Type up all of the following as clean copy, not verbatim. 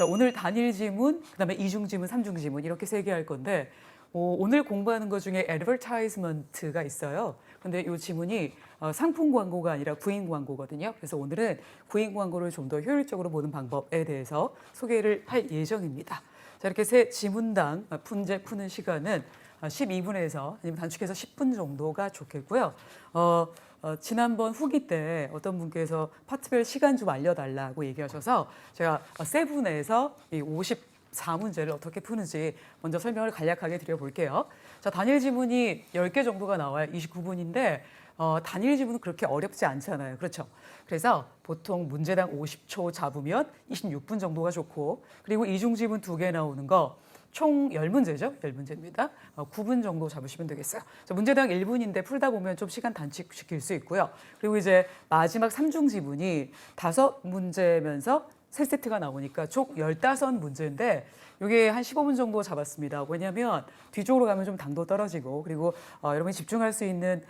자, 오늘 단일 지문, 그다음에 이중 지문, 삼중 지문 이렇게 세 개 할 건데 오늘 공부하는 것 중에 advertisement가 있어요. 근데 이 지문이 상품 광고가 아니라 구인 광고거든요. 그래서 오늘은 구인 광고를 좀 더 효율적으로 보는 방법에 대해서 소개를 할 예정입니다. 자, 이렇게 세 지문당 문제 푸는 시간은 12분에서 아니면 단축해서 10분 정도가 좋겠고요. 지난번 후기 때 어떤 분께서 파트별 시간 좀 알려달라고 얘기하셔서 제가 세븐에서 이 54문제를 어떻게 푸는지 먼저 설명을 간략하게 드려볼게요. 자, 단일 지문이 10개 정도가 나와요. 29분인데 단일 지문은 그렇게 어렵지 않잖아요. 그렇죠? 그래서 보통 문제당 50초 잡으면 26분 정도가 좋고, 그리고 이중 지문 2개 나오는 거 총 10문제죠. 10문제입니다. 9분 정도 잡으시면 되겠어요. 자, 문제당 1분인데 풀다 보면 좀 시간 단축시킬 수 있고요. 그리고 이제 마지막 3중 지문이 5문제면서 3세트가 나오니까 총 15문제인데 이게 한 15분 정도 잡았습니다. 왜냐하면 뒤쪽으로 가면 좀 당도 떨어지고, 그리고 여러분이 집중할 수 있는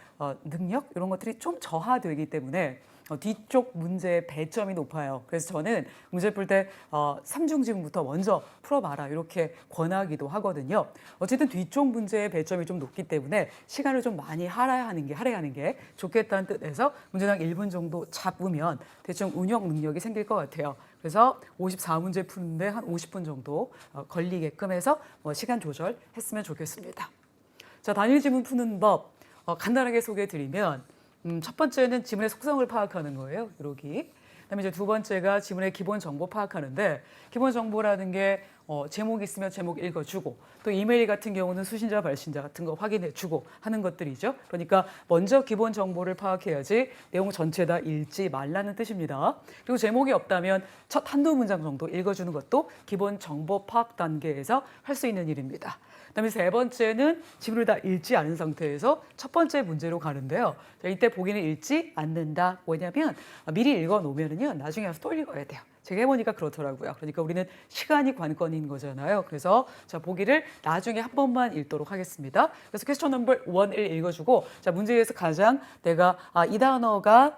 능력 이런 것들이 좀 저하되기 때문에 뒤쪽 문제의 배점이 높아요. 그래서 저는 문제 풀 때 3중 지문부터 먼저 풀어봐라 이렇게 권하기도 하거든요. 어쨌든 뒤쪽 문제의 배점이 좀 높기 때문에 시간을 좀 많이 할애하는 게 좋겠다는 뜻에서 문제당 1분 정도 잡으면 대충 운영 능력이 생길 것 같아요. 그래서 54문제 푸는데 한 50분 정도 걸리게끔 해서 시간 조절했으면 좋겠습니다. 자, 단일 지문 푸는 법 간단하게 소개해드리면 첫 번째는 지문의 속성을 파악하는 거예요. 이러기. 그다음에 이제 두 번째가 지문의 기본 정보 파악하는데, 기본 정보라는 게 제목이 있으면 제목 읽어주고, 또 이메일 같은 경우는 수신자 발신자 같은 거 확인해주고 하는 것들이죠. 그러니까 먼저 기본 정보를 파악해야지 내용 전체 다 읽지 말라는 뜻입니다. 그리고 제목이 없다면 첫 한두 문장 정도 읽어주는 것도 기본 정보 파악 단계에서 할 수 있는 일입니다. 그다음에 세 번째는 지문을 다 읽지 않은 상태에서 첫 번째 문제로 가는데요. 이때 보기는 읽지 않는다. 왜냐하면 미리 읽어놓으면요 나중에 와서 또 읽어야 돼요. 제가 해보니까 그렇더라고요. 그러니까 우리는 시간이 관건인 거잖아요. 그래서 자, 보기를 나중에 한 번만 읽도록 하겠습니다. 그래서 퀘스천 넘버 1을 읽어주고, 자, 문제에서 가장 내가 이 단어가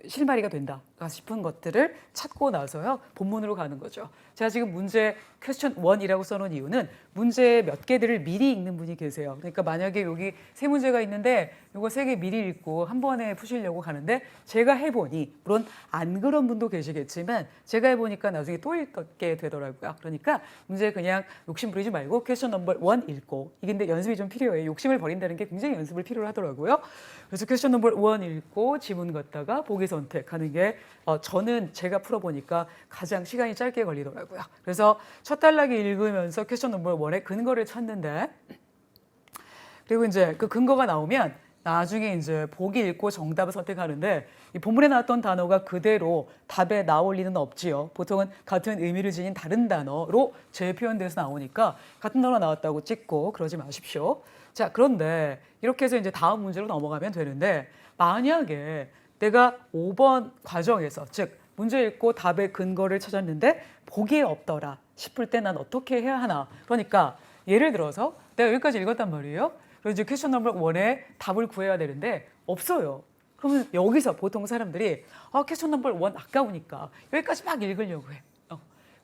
실마리가 된다 싶은 것들을 찾고 나서요 본문으로 가는 거죠. 제가 지금 문제 퀘스천 1이라고 써놓은 이유는 문제 몇 개들을 미리 읽는 분이 계세요. 그러니까 만약에 여기 세 문제가 있는데 이거 세 개 미리 읽고 한 번에 푸시려고 가는데, 제가 해보니 물론 안 그런 분도 계시겠지만 제가 해보니까 나중에 또 읽게 되더라고요. 그러니까 문제 그냥 욕심 부리지 말고 퀘스천 넘버 1 읽고, 이게 근데 연습이 좀 필요해요. 욕심을 버린다는 게 굉장히 연습을 필요로 하더라고요. 그래서 퀘스천 넘버 1 읽고 지문 갖다가 보기 선택하는 게 저는 제가 풀어보니까 가장 시간이 짧게 걸리더라고요. 그래서 첫 단락을 읽으면서 퀘스천 넘버 1의 근거를 찾는데, 그리고 이제 그 근거가 나오면 나중에 이제 보기 읽고 정답을 선택하는데, 이 본문에 나왔던 단어가 그대로 답에 나올 리는 없지요. 보통은 같은 의미를 지닌 다른 단어로 재표현돼서 나오니까 같은 단어 나왔다고 찍고 그러지 마십시오. 자, 그런데 이렇게 해서 이제 다음 문제로 넘어가면 되는데, 만약에 내가 5번 과정에서, 즉 문제 읽고 답의 근거를 찾았는데 보기에 없더라 싶을 때 난 어떻게 해야 하나. 그러니까 예를 들어서 내가 여기까지 읽었단 말이에요. 그래서 이제 퀘스천 넘버 1에 답을 구해야 되는데 없어요. 그러면 여기서 보통 사람들이 퀘스천 넘버 1 아까우니까 여기까지 막 읽으려고 해.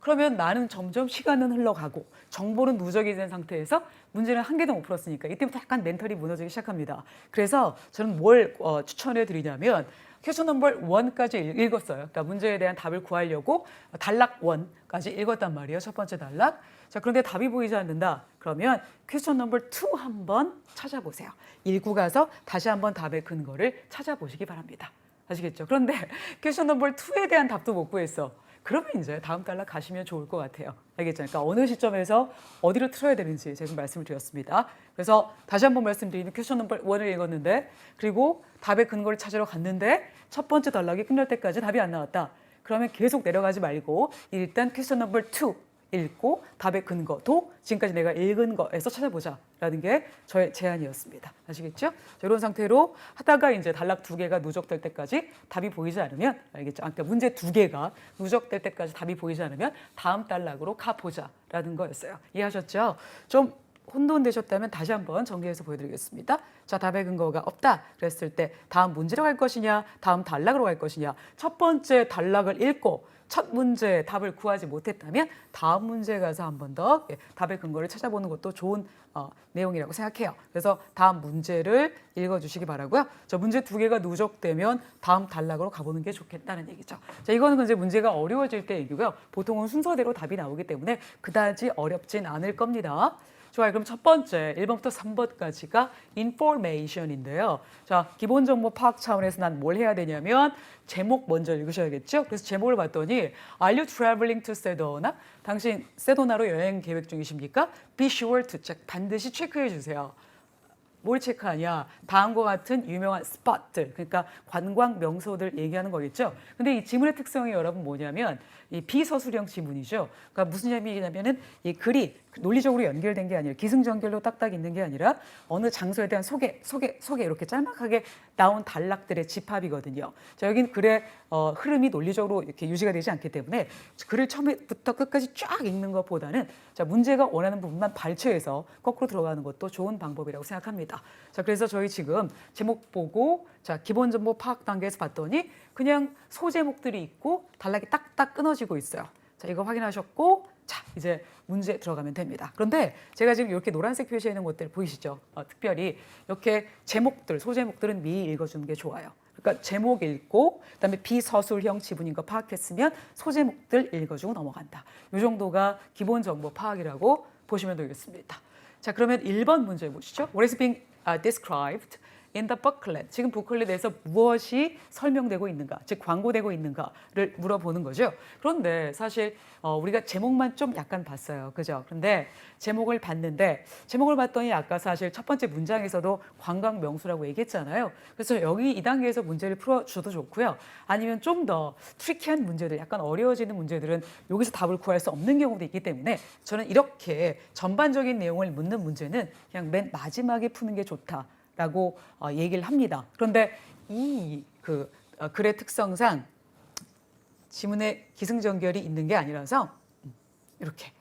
그러면 나는 점점 시간은 흘러가고 정보는 누적이 된 상태에서 문제는 한 개도 못 풀었으니까 이때부터 약간 멘탈이 무너지기 시작합니다. 그래서 저는 뭘 추천해 드리냐면, 퀘스천 넘버 1까지 읽었어요. 그러니까 문제에 대한 답을 구하려고 단락 1까지 읽었단 말이에요. 첫 번째 단락. 자, 그런데 답이 보이지 않는다. 그러면 퀘스천 넘버 2 한번 찾아보세요. 읽고 가서 다시 한번 답의 근거를 찾아보시기 바랍니다. 아시겠죠? 그런데 퀘스천 넘버 2에 대한 답도 못 구했어. 그러면 이제 다음 단락 가시면 좋을 것 같아요. 알겠죠? 그러니까 어느 시점에서 어디로 틀어야 되는지 제가 말씀을 드렸습니다. 그래서 다시 한번 말씀드리면 퀘스천 넘버 1을 읽었는데, 그리고 답의 근거를 찾으러 갔는데 첫 번째 단락이 끝날 때까지 답이 안 나왔다. 그러면 계속 내려가지 말고 일단 퀘스천 넘버 2 읽고 답의 근거도 지금까지 내가 읽은 거에서 찾아보자라는 게 저의 제안이었습니다. 아시겠죠? 이런 상태로 하다가 이제 단락 2개가 누적될 때까지 답이 보이지 않으면, 알겠죠? 그러니까 문제 2개가 누적될 때까지 답이 보이지 않으면 다음 단락으로 가보자라는 거였어요. 이해하셨죠? 좀 혼돈되셨다면 다시 한번 정리해서 보여드리겠습니다. 자, 답의 근거가 없다 그랬을 때 다음 문제로 갈 것이냐, 다음 단락으로 갈 것이냐. 첫 번째 단락을 읽고 첫 문제 답을 구하지 못했다면 다음 문제에 가서 한 번 더 답의 근거를 찾아보는 것도 좋은 내용이라고 생각해요. 그래서 다음 문제를 읽어주시기 바라고요. 저 문제 2개가 누적되면 다음 단락으로 가보는 게 좋겠다는 얘기죠. 자, 이거는 이제 문제가 어려워질 때 얘기고요. 보통은 순서대로 답이 나오기 때문에 그다지 어렵진 않을 겁니다. 좋아요. 그럼 첫 번째 1번부터 3번까지가 information인데요. 자, 기본 정보 파악 차원에서 난 뭘 해야 되냐면 제목 먼저 읽으셔야겠죠. 그래서 제목을 봤더니 Are you traveling to Sedona? 당신 세도나로 여행 계획 중이십니까? Be sure to check. 반드시 체크해 주세요. 뭘 체크하냐? 다음과 같은 유명한 스팟들, 그러니까 관광 명소들 얘기하는 거겠죠. 근데 이 지문의 특성이 여러분 뭐냐면 이 비서술형 지문이죠. 그러니까 무슨 의미냐면은 이 글이 논리적으로 연결된 게 아니라 기승전결로 딱딱 있는 게 아니라 어느 장소에 대한 소개 이렇게 짤막하게 나온 단락들의 집합이거든요. 자, 여긴 글의 흐름이 논리적으로 이렇게 유지가 되지 않기 때문에 글을 처음부터 끝까지 쫙 읽는 것보다는 자, 문제가 원하는 부분만 발췌해서 거꾸로 들어가는 것도 좋은 방법이라고 생각합니다. 자, 그래서 저희 지금 제목 보고 자, 기본 정보 파악 단계에서 봤더니 그냥 소제목들이 있고 단락이 딱딱 끊어지고 있어요. 자, 이거 확인하셨고 자, 이제 문제 들어가면 됩니다. 그런데 제가 지금 이렇게 노란색 표시해 있는 것들 보이시죠? 특별히 이렇게 제목들, 소제목들은 미리 읽어주는 게 좋아요. 그러니까 제목 읽고 그다음에 비서술형 지문인 거 파악했으면 소제목들 읽어주고 넘어간다. 이 정도가 기본 정보 파악이라고 보시면 되겠습니다. 자, 그러면 1번 문제 보시죠. What is being described in the booklet? 지금 부클릿에서 무엇이 설명되고 있는가, 즉 광고되고 있는가를 물어보는 거죠. 그런데 사실 우리가 제목만 좀 약간 봤어요. 그죠? 그런데 제목을 봤더니 아까 사실 첫 번째 문장에서도 관광 명소라고 얘기했잖아요. 그래서 여기 이 단계에서 문제를 풀어줘도 좋고요. 아니면 좀 더 트리키한 문제들, 약간 어려워지는 문제들은 여기서 답을 구할 수 없는 경우도 있기 때문에 저는 이렇게 전반적인 내용을 묻는 문제는 그냥 맨 마지막에 푸는 게 좋다라고 얘기를 합니다. 그런데 이 글의 특성상 지문에 기승전결이 있는 게 아니라서 이렇게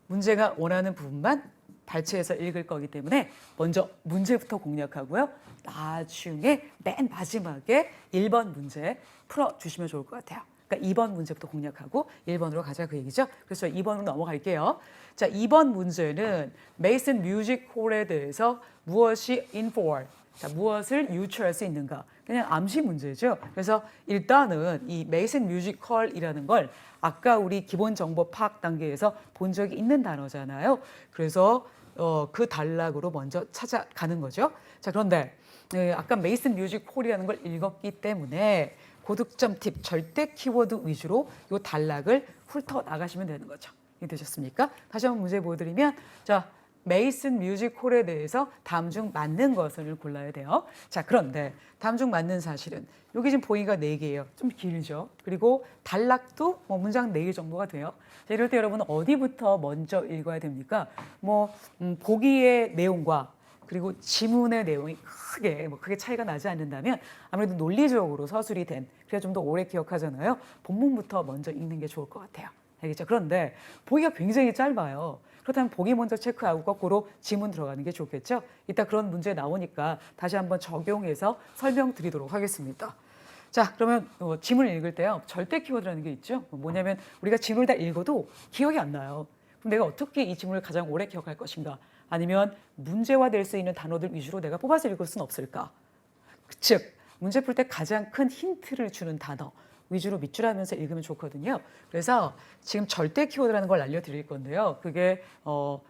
문제가 원하는 부분만 발췌해서 읽을 거기 때문에 먼저 문제부터 공략하고요. 나중에 맨 마지막에 1번 문제 풀어주시면 좋을 것 같아요. 그러니까 2번 문제부터 공략하고 1번으로 가자 그 얘기죠. 그래서 2번으로 넘어갈게요. 자, 2번 문제는 메이슨 뮤직 홀에 대해서 무엇이 infer, 자, 무엇을 유추할 수 있는가. 그냥 암시 문제죠. 그래서 일단은 이 메이슨 뮤지컬이라는 걸 아까 우리 기본 정보 파악 단계에서 본 적이 있는 단어잖아요. 그래서 그 단락으로 먼저 찾아가는 거죠. 자, 그런데 아까 메이슨 뮤지컬이라는 걸 읽었기 때문에 고득점 팁, 절대 키워드 위주로 이 단락을 훑어 나가시면 되는 거죠. 이해되셨습니까? 다시 한번 문제 보여드리면 자, 메이슨 뮤직홀에 대해서 다음 중 맞는 것을 골라야 돼요. 자, 그런데 다음 중 맞는 사실은 여기 지금 보기가 4개예요. 좀 길죠. 그리고 단락도 문장 4개 정도가 돼요. 자, 이럴 때 여러분은 어디부터 먼저 읽어야 됩니까? 보기의 내용과 그리고 지문의 내용이 크게 차이가 나지 않는다면 아무래도 논리적으로 서술이 된, 그래야 좀 더 오래 기억하잖아요. 본문부터 먼저 읽는 게 좋을 것 같아요. 알겠죠? 그런데 보기가 굉장히 짧아요. 그렇다면 보기 먼저 체크하고 거꾸로 지문 들어가는 게 좋겠죠? 이따 그런 문제 나오니까 다시 한번 적용해서 설명드리도록 하겠습니다. 자, 그러면 지문을 읽을 때요. 절대 키워드라는 게 있죠. 뭐냐면 우리가 지문을 다 읽어도 기억이 안 나요. 그럼 내가 어떻게 이 지문을 가장 오래 기억할 것인가? 아니면 문제화될 수 있는 단어들 위주로 내가 뽑아서 읽을 수는 없을까? 즉, 문제 풀 때 가장 큰 힌트를 주는 단어 위주로 밑줄하면서 읽으면 좋거든요. 그래서 지금 절대 키워드라는 걸 알려드릴 건데요. 그게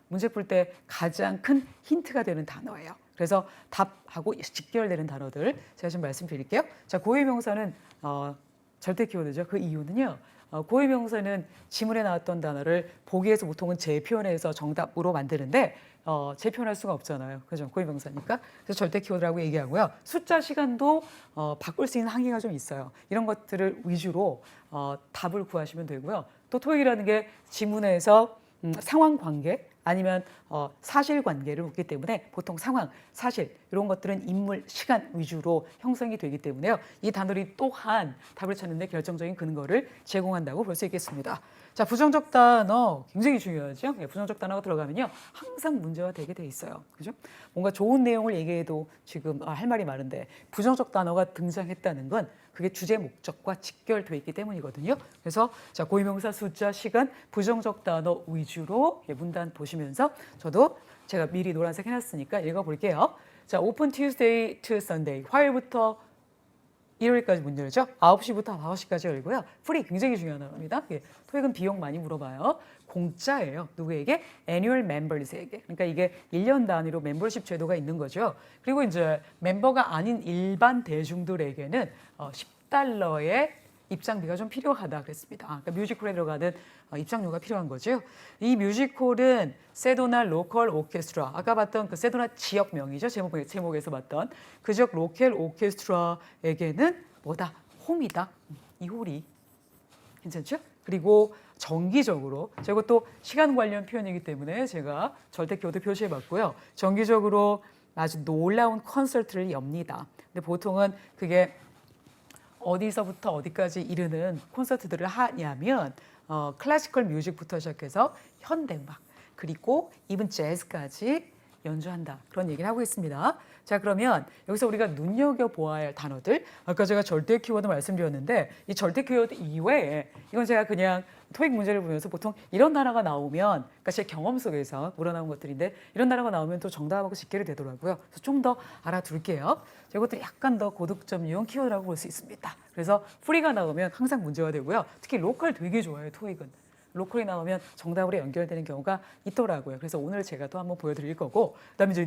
문제 풀 때 가장 큰 힌트가 되는 단어예요. 그래서 답하고 직결되는 단어들 제가 좀 말씀드릴게요. 자, 고유의 명사는 절대 키워드죠. 그 이유는요. 고유의 명사는 지문에 나왔던 단어를 보기에서 보통은 재표현해서 정답으로 만드는데 재표현할 수가 없잖아요. 그죠? 고유의 명사니까. 그래서 절대 키워드라고 얘기하고요. 숫자, 시간도 바꿀 수 있는 한계가 좀 있어요. 이런 것들을 위주로 답을 구하시면 되고요. 또 토익이라는 게 지문에서 상황 관계 아니면 사실관계를 묻기 때문에 보통 상황, 사실 이런 것들은 인물, 시간 위주로 형성이 되기 때문에요. 이 단어들이 또한 답을 찾는 데 결정적인 근거를 제공한다고 볼 수 있겠습니다. 자, 부정적 단어 굉장히 중요하죠. 예, 부정적 단어가 들어가면요. 항상 문제가 되게 돼 있어요. 그죠? 뭔가 좋은 내용을 얘기해도 지금 할 말이 많은데 부정적 단어가 등장했다는 건 그게 주제 목적과 직결돼 있기 때문이거든요. 그래서 자, 고유명사 숫자, 시간, 부정적 단어 위주로 문단 보시면서 저도 제가 미리 노란색 해놨으니까 읽어볼게요. 자, 오픈 Tuesday to Sunday. 화요일부터 일요일까지 문 열죠. 9시부터 5시까지 열고요. 프리 굉장히 중요한 단어입니다. 예, 토익은 비용 많이 물어봐요. 공짜예요. 누구에게? Annual members에게. 그러니까 이게 1년 단위로 멤버십 제도가 있는 거죠. 그리고 이제 멤버가 아닌 일반 대중들에게는 $10의 입장비가 좀 필요하다 그랬습니다. 그러니까 뮤지컬에 들어가는 입장료가 필요한 거죠. 이 뮤지컬은 세도나 로컬 오케스트라, 아까 봤던 그 세도나 지역명이죠. 제목에서 봤던 그 지역 로컬 오케스트라에게는 뭐다? 홈이다. 이 홀이 괜찮죠? 그리고 정기적으로, 제가 또 시간 관련 표현이기 때문에 제가 절대기호도 표시해봤고요. 정기적으로 아주 놀라운 콘서트를 엽니다. 근데 보통은 그게 어디서부터 어디까지 이르는 콘서트들을 하냐면 클래시컬 뮤직부터 시작해서 현대음악 그리고 이븐 재즈까지 연주한다. 그런 얘기를 하고 있습니다. 자, 그러면 여기서 우리가 눈여겨보아야 할 단어들, 아까 제가 절대 키워드 말씀드렸는데 이 절대 키워드 이외에 이건 제가 그냥 토익 문제를 보면서 보통 이런 단어가 나오면, 그러니까 제 경험 속에서 우러나온 것들인데 이런 단어가 나오면 또 정답하고 직결이 되더라고요. 그래서 좀 더 알아둘게요. 이것도 약간 더 고득점용 키워드라고 볼 수 있습니다. 그래서 프리가 나오면 항상 문제가 되고요. 특히 로컬 되게 좋아요, 토익은. 로컬이 나오면 정답으로 연결되는 경우가 있더라고요. 그래서 오늘 제가 또 한번 보여드릴 거고, 그다음에 이제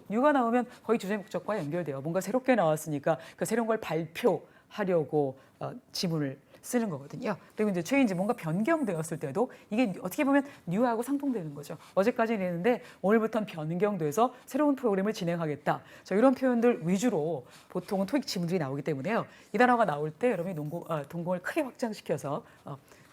뉴가 나오면 거의 주제 목적과 연결돼요. 뭔가 새롭게 나왔으니까 그 새로운 걸 발표하려고 지문을 쓰는 거거든요. 그리고 이제 체인지, 뭔가 변경되었을 때도 이게 어떻게 보면 뉴하고 상통되는 거죠. 어제까지는 이랬는데 오늘부터는 변경돼서 새로운 프로그램을 진행하겠다. 자, 이런 표현들 위주로 보통은 토익 지문들이 나오기 때문에요. 이 단어가 나올 때 여러분이 동공을 크게 확장시켜서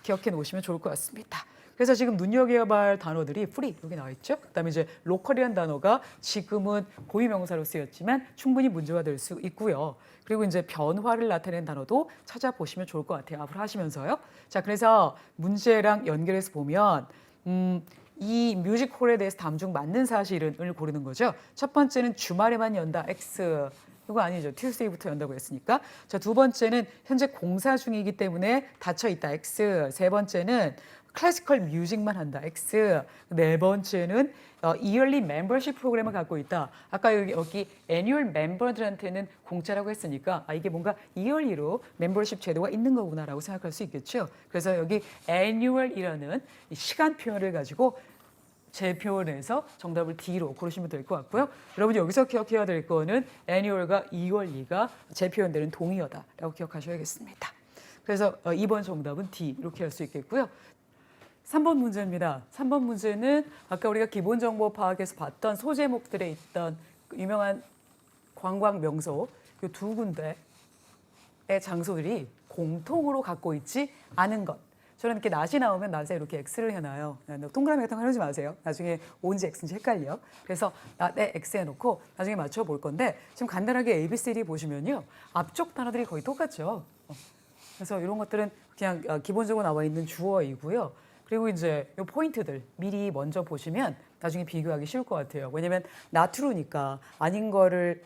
기억해 놓으시면 좋을 것 같습니다. 그래서 지금 눈여겨봐야 할 단어들이 free 여기 나와 있죠. 그다음에 이제 local이라는 단어가 지금은 고유명사로 쓰였지만 충분히 문제가 될 수 있고요. 그리고 이제 변화를 나타내는 단어도 찾아보시면 좋을 것 같아요. 앞으로 하시면서요. 자, 그래서 문제랑 연결해서 보면 이 뮤직홀에 대해서 다음 중 맞는 사실을 고르는 거죠. 첫 번째는 주말에만 연다. X. 이거 아니죠. Tuesday부터 연다고 했으니까. 자, 두 번째는 현재 공사 중이기 때문에 닫혀 있다. X. 세 번째는 클래시컬 뮤직만 한다. X. 네 번째는 yearly membership 프로그램을 갖고 있다. 아까 여기 annual member들한테는 공짜라고 했으니까 이게 뭔가 yearly로 membership 제도가 있는 거구나라고 생각할 수 있겠죠. 그래서 여기 annual이라는 시간 표현을 가지고 재표현해서 정답을 D로 고르시면 될 것 같고요. 여러분이 여기서 기억해야 될 거는 annual과 yearly가 재표현되는 동의어다라고 기억하셔야겠습니다. 그래서 2번 정답은 D 이렇게 할 수 있겠고요. 3번 문제입니다. 3번 문제는 아까 우리가 기본정보 파악에서 봤던 소제목들에 있던 유명한 관광 명소 이 두 군데의 장소들이 공통으로 갖고 있지 않은 것. 저는 이렇게 낫이 나오면 낫에 이렇게 X를 해놔요. 동그라미 같은 거 하지 마세요. 나중에 O인지 X인지 헷갈려. 그래서 낫에 X 해놓고 나중에 맞춰볼 건데 지금 간단하게 A, B, C, D 보시면요. 앞쪽 단어들이 거의 똑같죠. 그래서 이런 것들은 그냥 기본적으로 나와 있는 주어이고요. 그리고 이제 이 포인트들 미리 먼저 보시면 나중에 비교하기 쉬울 것 같아요. 왜냐면 나트루니까 아닌 거를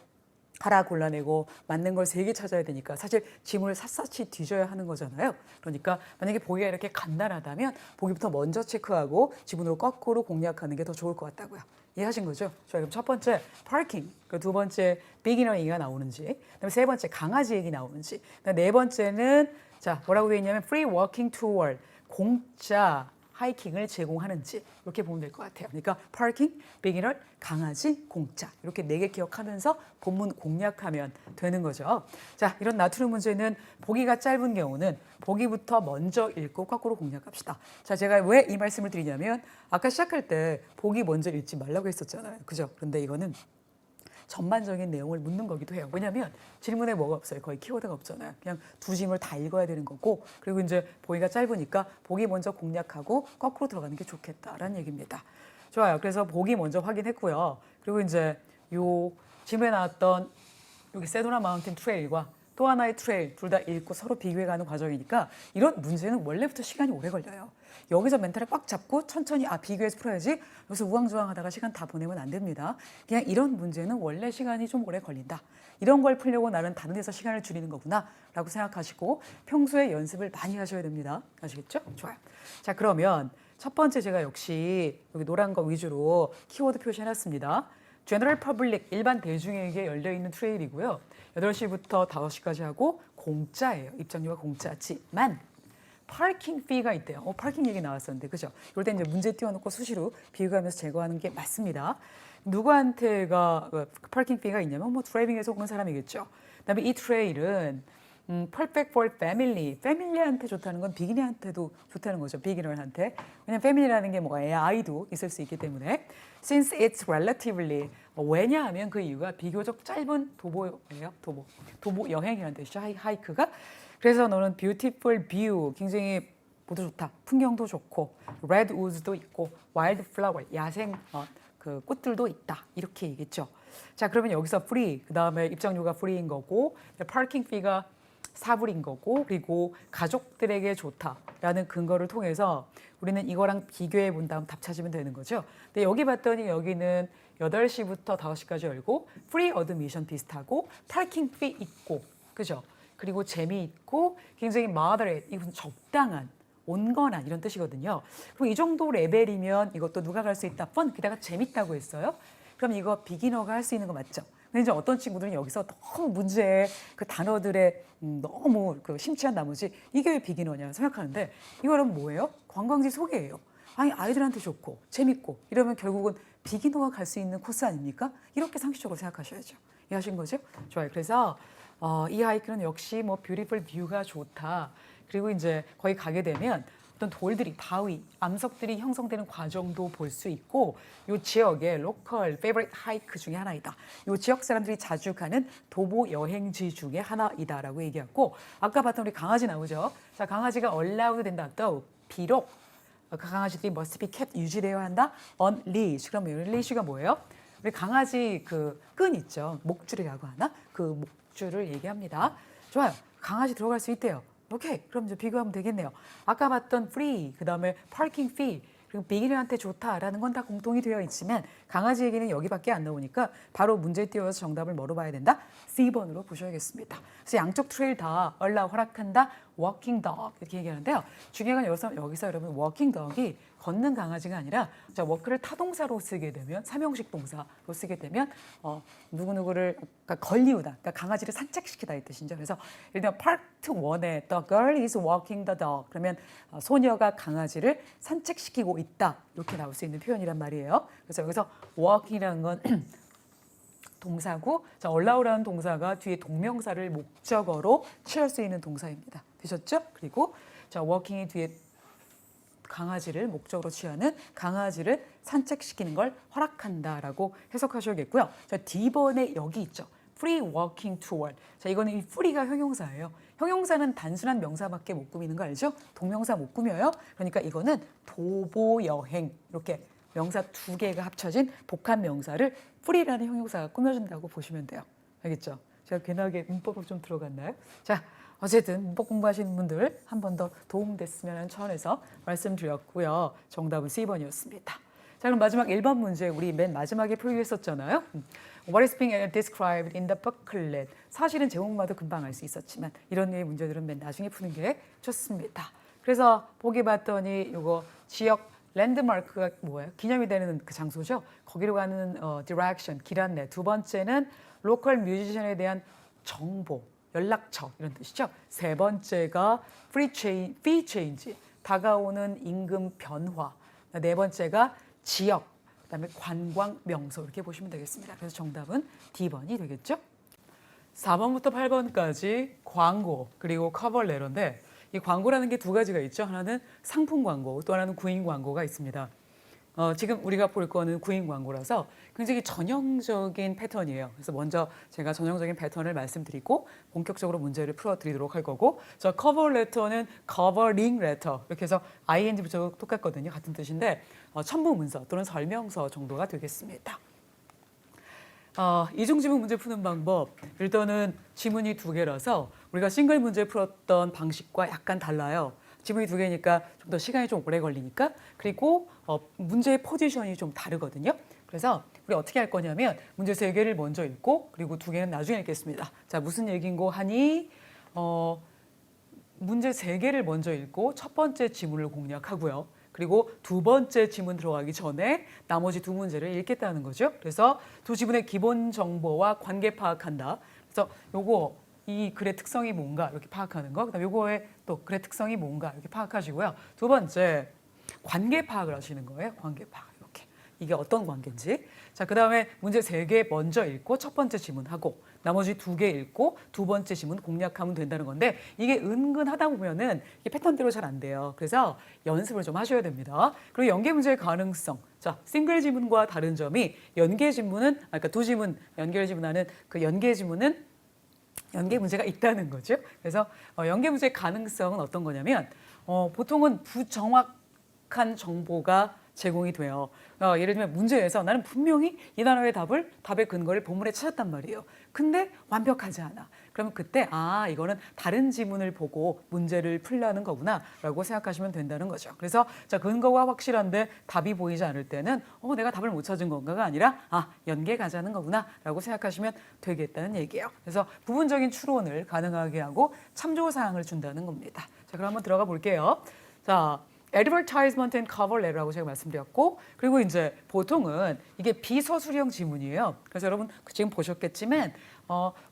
하나 골라내고 맞는 걸 3개 찾아야 되니까 사실 지문을 샅샅이 뒤져야 하는 거잖아요. 그러니까 만약에 보기가 이렇게 간단하다면 보기부터 먼저 체크하고 지문으로 거꾸로 공략하는 게 더 좋을 것 같다고요. 이해하신 거죠? 자, 그럼 첫 번째 parking, 두 번째 beginner 얘기가 나오는지, 그다음에 세 번째 강아지 얘기 나오는지, 그다음에 네 번째는 자 뭐라고 되어 있냐면 free walking tour, 공짜 하이킹을 제공하는지 이렇게 보면 될 것 같아요. 그러니까 파킹, 비기너, 강아지, 공짜 이렇게 4개 기억하면서 본문 공략하면 되는 거죠. 자, 이런 나트루 문제는 보기가 짧은 경우는 보기부터 먼저 읽고 거꾸로 공략합시다. 자, 제가 왜 이 말씀을 드리냐면 아까 시작할 때 보기 먼저 읽지 말라고 했었잖아요. 그죠? 그런데 이거는 전반적인 내용을 묻는 거기도 해요. 왜냐하면 질문에 뭐가 없어요. 거의 키워드가 없잖아요. 그냥 두 질문을 다 읽어야 되는 거고, 그리고 이제 보기가 짧으니까 보기 먼저 공략하고 거꾸로 들어가는 게 좋겠다라는 얘기입니다. 좋아요. 그래서 보기 먼저 확인했고요. 그리고 이제 요 지문에 나왔던 여기 세도나 마운틴 트레일과 또 하나의 트레일 둘 다 읽고 서로 비교해가는 과정이니까 이런 문제는 원래부터 시간이 오래 걸려요. 여기서 멘탈을 꽉 잡고 천천히 비교해서 풀어야지 여기서 우왕좌왕하다가 시간 다 보내면 안 됩니다. 그냥 이런 문제는 원래 시간이 좀 오래 걸린다. 이런 걸 풀려고 나는 다른 데서 시간을 줄이는 거구나 라고 생각하시고 평소에 연습을 많이 하셔야 됩니다. 아시겠죠? 좋아요. 자, 그러면 첫 번째 제가 역시 여기 노란 거 위주로 키워드 표시해놨습니다. General Public, 일반 대중에게 열려있는 트레일이고요. 8시부터 5시까지 하고 공짜예요. 입장료가 공짜지만 파킹 피가 있대요. 파킹 얘기 나왔었는데, 그죠? 이럴 때 이제 문제 띄워놓고 수시로 비교하면서 제거하는 게 맞습니다. 누구한테가 파킹 피가 있냐면 뭐 드라이빙에서 오는 사람이겠죠. 그다음에 이 트레일은 perfect for family. 패밀리한테 좋다는 건 비기너한테도 좋다는 거죠. 비기너한테. 왜냐면 패밀리라는 게 뭐가 아이도 있을 수 있기 때문에. Since it's relatively. 왜냐하면 그 이유가 비교적 짧은 도보예요. 도보 여행이라는 뜻이죠. 하이크가. 그래서 너는 beautiful view. 굉장히 모두 좋다. 풍경도 좋고 red woods도 있고 wild flower. 야생 그 꽃들도 있다. 이렇게 얘기했죠. 자, 그러면 여기서 free. 그다음에 입장료가 free인 거고 parking fee가 사불인 거고 그리고 가족들에게 좋다라는 근거를 통해서 우리는 이거랑 비교해 본 다음 답 찾으면 되는 거죠. 근데 여기 봤더니 여기는 8시부터 5시까지 열고 프리 어드미션 비슷하고 파킹 피 있고 그죠? 그리고 재미있고 굉장히 moderate, 이건 적당한 온건한 이런 뜻이거든요. 그럼 이 정도 레벨이면 이것도 누가 갈 수 있다? fun, 게다가 재밌다고 했어요. 그럼 이거 비기너가 할 수 있는 거 맞죠? 근데 이제 어떤 친구들은 여기서 너무 문제의 그 단어들에 너무 그 심취한 나머지 이게 왜 비기너냐 생각하는데 이거는 뭐예요? 관광지 소개예요. 아니 아이들한테 좋고 재밌고 이러면 결국은 비기너가 갈 수 있는 코스 아닙니까? 이렇게 상식적으로 생각하셔야죠. 이해하신 거죠? 좋아요. 그래서 이 하이크는 역시 뭐 뷰티풀 뷰가 좋다. 그리고 이제 거기 가게 되면 어떤 돌들이, 바위, 암석들이 형성되는 과정도 볼 수 있고 이 지역의 로컬 페이버릿 하이크 중에 하나이다. 이 지역 사람들이 자주 가는 도보 여행지 중에 하나이다라고 얘기했고 아까 봤던 우리 강아지 나오죠. 자, 강아지가 allowed 된다. 또 비록 그 강아지들이 must be kept 유지되어야 한다. on leash. 그럼 이 leash가 뭐예요? 우리 강아지 그 끈 있죠. 목줄이라고 하나? 그 목줄을 얘기합니다. 좋아요. 강아지 들어갈 수 있대요. 오케이, 그럼 이제 비교하면 되겠네요. 아까 봤던 free, 그 다음에 parking fee, 그리고 비기너한테 좋다라는 건 다 공통이 되어 있지만 강아지 얘기는 여기밖에 안 나오니까 바로 문제 띄워서 정답을 뭐로 봐야 된다? C번으로 보셔야겠습니다. 그래서 양쪽 트레일 다 allow, 허락한다, walking dog 이렇게 얘기하는데요. 중요한 건 여기서 여러분 walking dog이 걷는 강아지가 아니라 자, 워크를 타동사로 쓰게 되면 삼형식 동사로 쓰게 되면 누구누구를 그러니까 걸리우다, 그러니까 강아지를 산책시키다 이 뜻이죠. 그래서 예를 들면 파트 1에 The girl is walking the dog 그러면 소녀가 강아지를 산책시키고 있다 이렇게 나올 수 있는 표현이란 말이에요. 그래서 여기서 walking이라는 건 동사고 자, allow라는 동사가 뒤에 동명사를 목적어로 취할 수 있는 동사입니다. 되셨죠? 그리고 자, walking이 뒤에 강아지를 목적으로 취하는 강아지를 산책시키는 걸 허락한다라고 해석하셔야겠고요. 자, D번에 여기 있죠. Free walking tour. 자, 이거는 이 free가 형용사예요. 형용사는 단순한 명사밖에 못 꾸미는 거 알죠? 동명사 못 꾸며요. 그러니까 이거는 도보 여행 이렇게 명사 두 개가 합쳐진 복합 명사를 free라는 형용사가 꾸며준다고 보시면 돼요. 알겠죠? 제가 괜하게 문법으로 좀 들어갔나요? 자, 어쨌든 문법 공부하시는 분들 한 번 더 도움됐으면 하는 차원에서 말씀드렸고요. 정답은 C번이었습니다. 자, 그럼 마지막 1번 문제 우리 맨 마지막에 풀기했었잖아요. What is being described in the booklet? 사실은 제목마다 금방 알 수 있었지만 이런 류의 문제들은 맨 나중에 푸는 게 좋습니다. 그래서 보기 봤더니 이거 지역 랜드마크가 뭐예요? 기념이 되는 그 장소죠. 거기로 가는 direction, 길 안내. 두 번째는 로컬 뮤지션에 대한 정보. 연락처 이런 뜻이죠. 세 번째가 fee change, 다가오는 임금 변화. 네 번째가 지역, 그다음에 관광 명소 이렇게 보시면 되겠습니다. 그래서 정답은 D번이 되겠죠. 4번부터 8번까지 광고 그리고 커버 레터인데 이 광고라는 게 두 가지가 있죠. 하나는 상품 광고, 또 하나는 구인 광고가 있습니다. 지금 우리가 볼 거는 구인 광고라서 굉장히 전형적인 패턴이에요. 그래서 먼저 제가 전형적인 패턴을 말씀드리고 본격적으로 문제를 풀어드리도록 할 거고, 저 커버 레터는 커버링 레터 이렇게 해서 ing 부사가 똑같거든요. 같은 뜻인데 첨부 문서 또는 설명서 정도가 되겠습니다. 이중 지문 문제 푸는 방법, 일단은 지문이 두 개라서 우리가 싱글 문제 풀었던 방식과 약간 달라요. 지문이 두 개니까 좀 더 시간이 좀 오래 걸리니까, 그리고 문제의 포지션이 좀 다르거든요. 그래서 우리 어떻게 할 거냐면 문제 세 개를 먼저 읽고 그리고 두 개는 나중에 읽겠습니다. 자, 무슨 얘기인고 하니 문제 세 개를 먼저 읽고 첫 번째 지문을 공략하고요. 그리고 두 번째 지문 들어가기 전에 나머지 두 문제를 읽겠다는 거죠. 그래서 두 지문의 기본 정보와 관계 파악한다. 그래서 요거 이 글의 특성이 뭔가 이렇게 파악하는 거. 그다음에 요거의 또 글의 특성이 뭔가 이렇게 파악하시고요. 두 번째 관계 파악을 하시는 거예요. 관계 파악 이렇게. 이게 어떤 관계인지. 자, 그다음에 문제 세 개 먼저 읽고 첫 번째 지문하고 나머지 두 개 읽고 두 번째 지문 공략하면 된다는 건데, 이게 은근 하다 보면은 이게 패턴대로 잘 안 돼요. 그래서 연습을 좀 하셔야 됩니다. 그리고 연계 문제의 가능성. 자, 싱글 지문과 다른 점이 연계 지문은 그러니까 두 지문 연결 지문하는 그 연계 지문은 연계 문제가 있다는 거죠. 그래서 연계 문제의 가능성은 어떤 거냐면 보통은 부정확한 정보가 제공이 돼요. 예를 들면 문제에서 나는 분명히 이 단어의 답의 근거를 본문에 찾았단 말이에요. 근데 완벽하지 않아. 그러면 그때 이거는 다른 지문을 보고 문제를 풀라는 거구나 라고 생각하시면 된다는 거죠. 그래서 자, 근거가 확실한데 답이 보이지 않을 때는 내가 답을 못 찾은 건가가 아니라 연계 가자는 거구나 라고 생각하시면 되겠다는 얘기예요. 그래서 부분적인 추론을 가능하게 하고 참조사항을 준다는 겁니다. 자, 그럼 한번 들어가 볼게요. 자, advertisement and cover letter라고 제가 말씀드렸고, 그리고 이제 보통은 이게 비서술형 지문이에요. 그래서 여러분 지금 보셨겠지만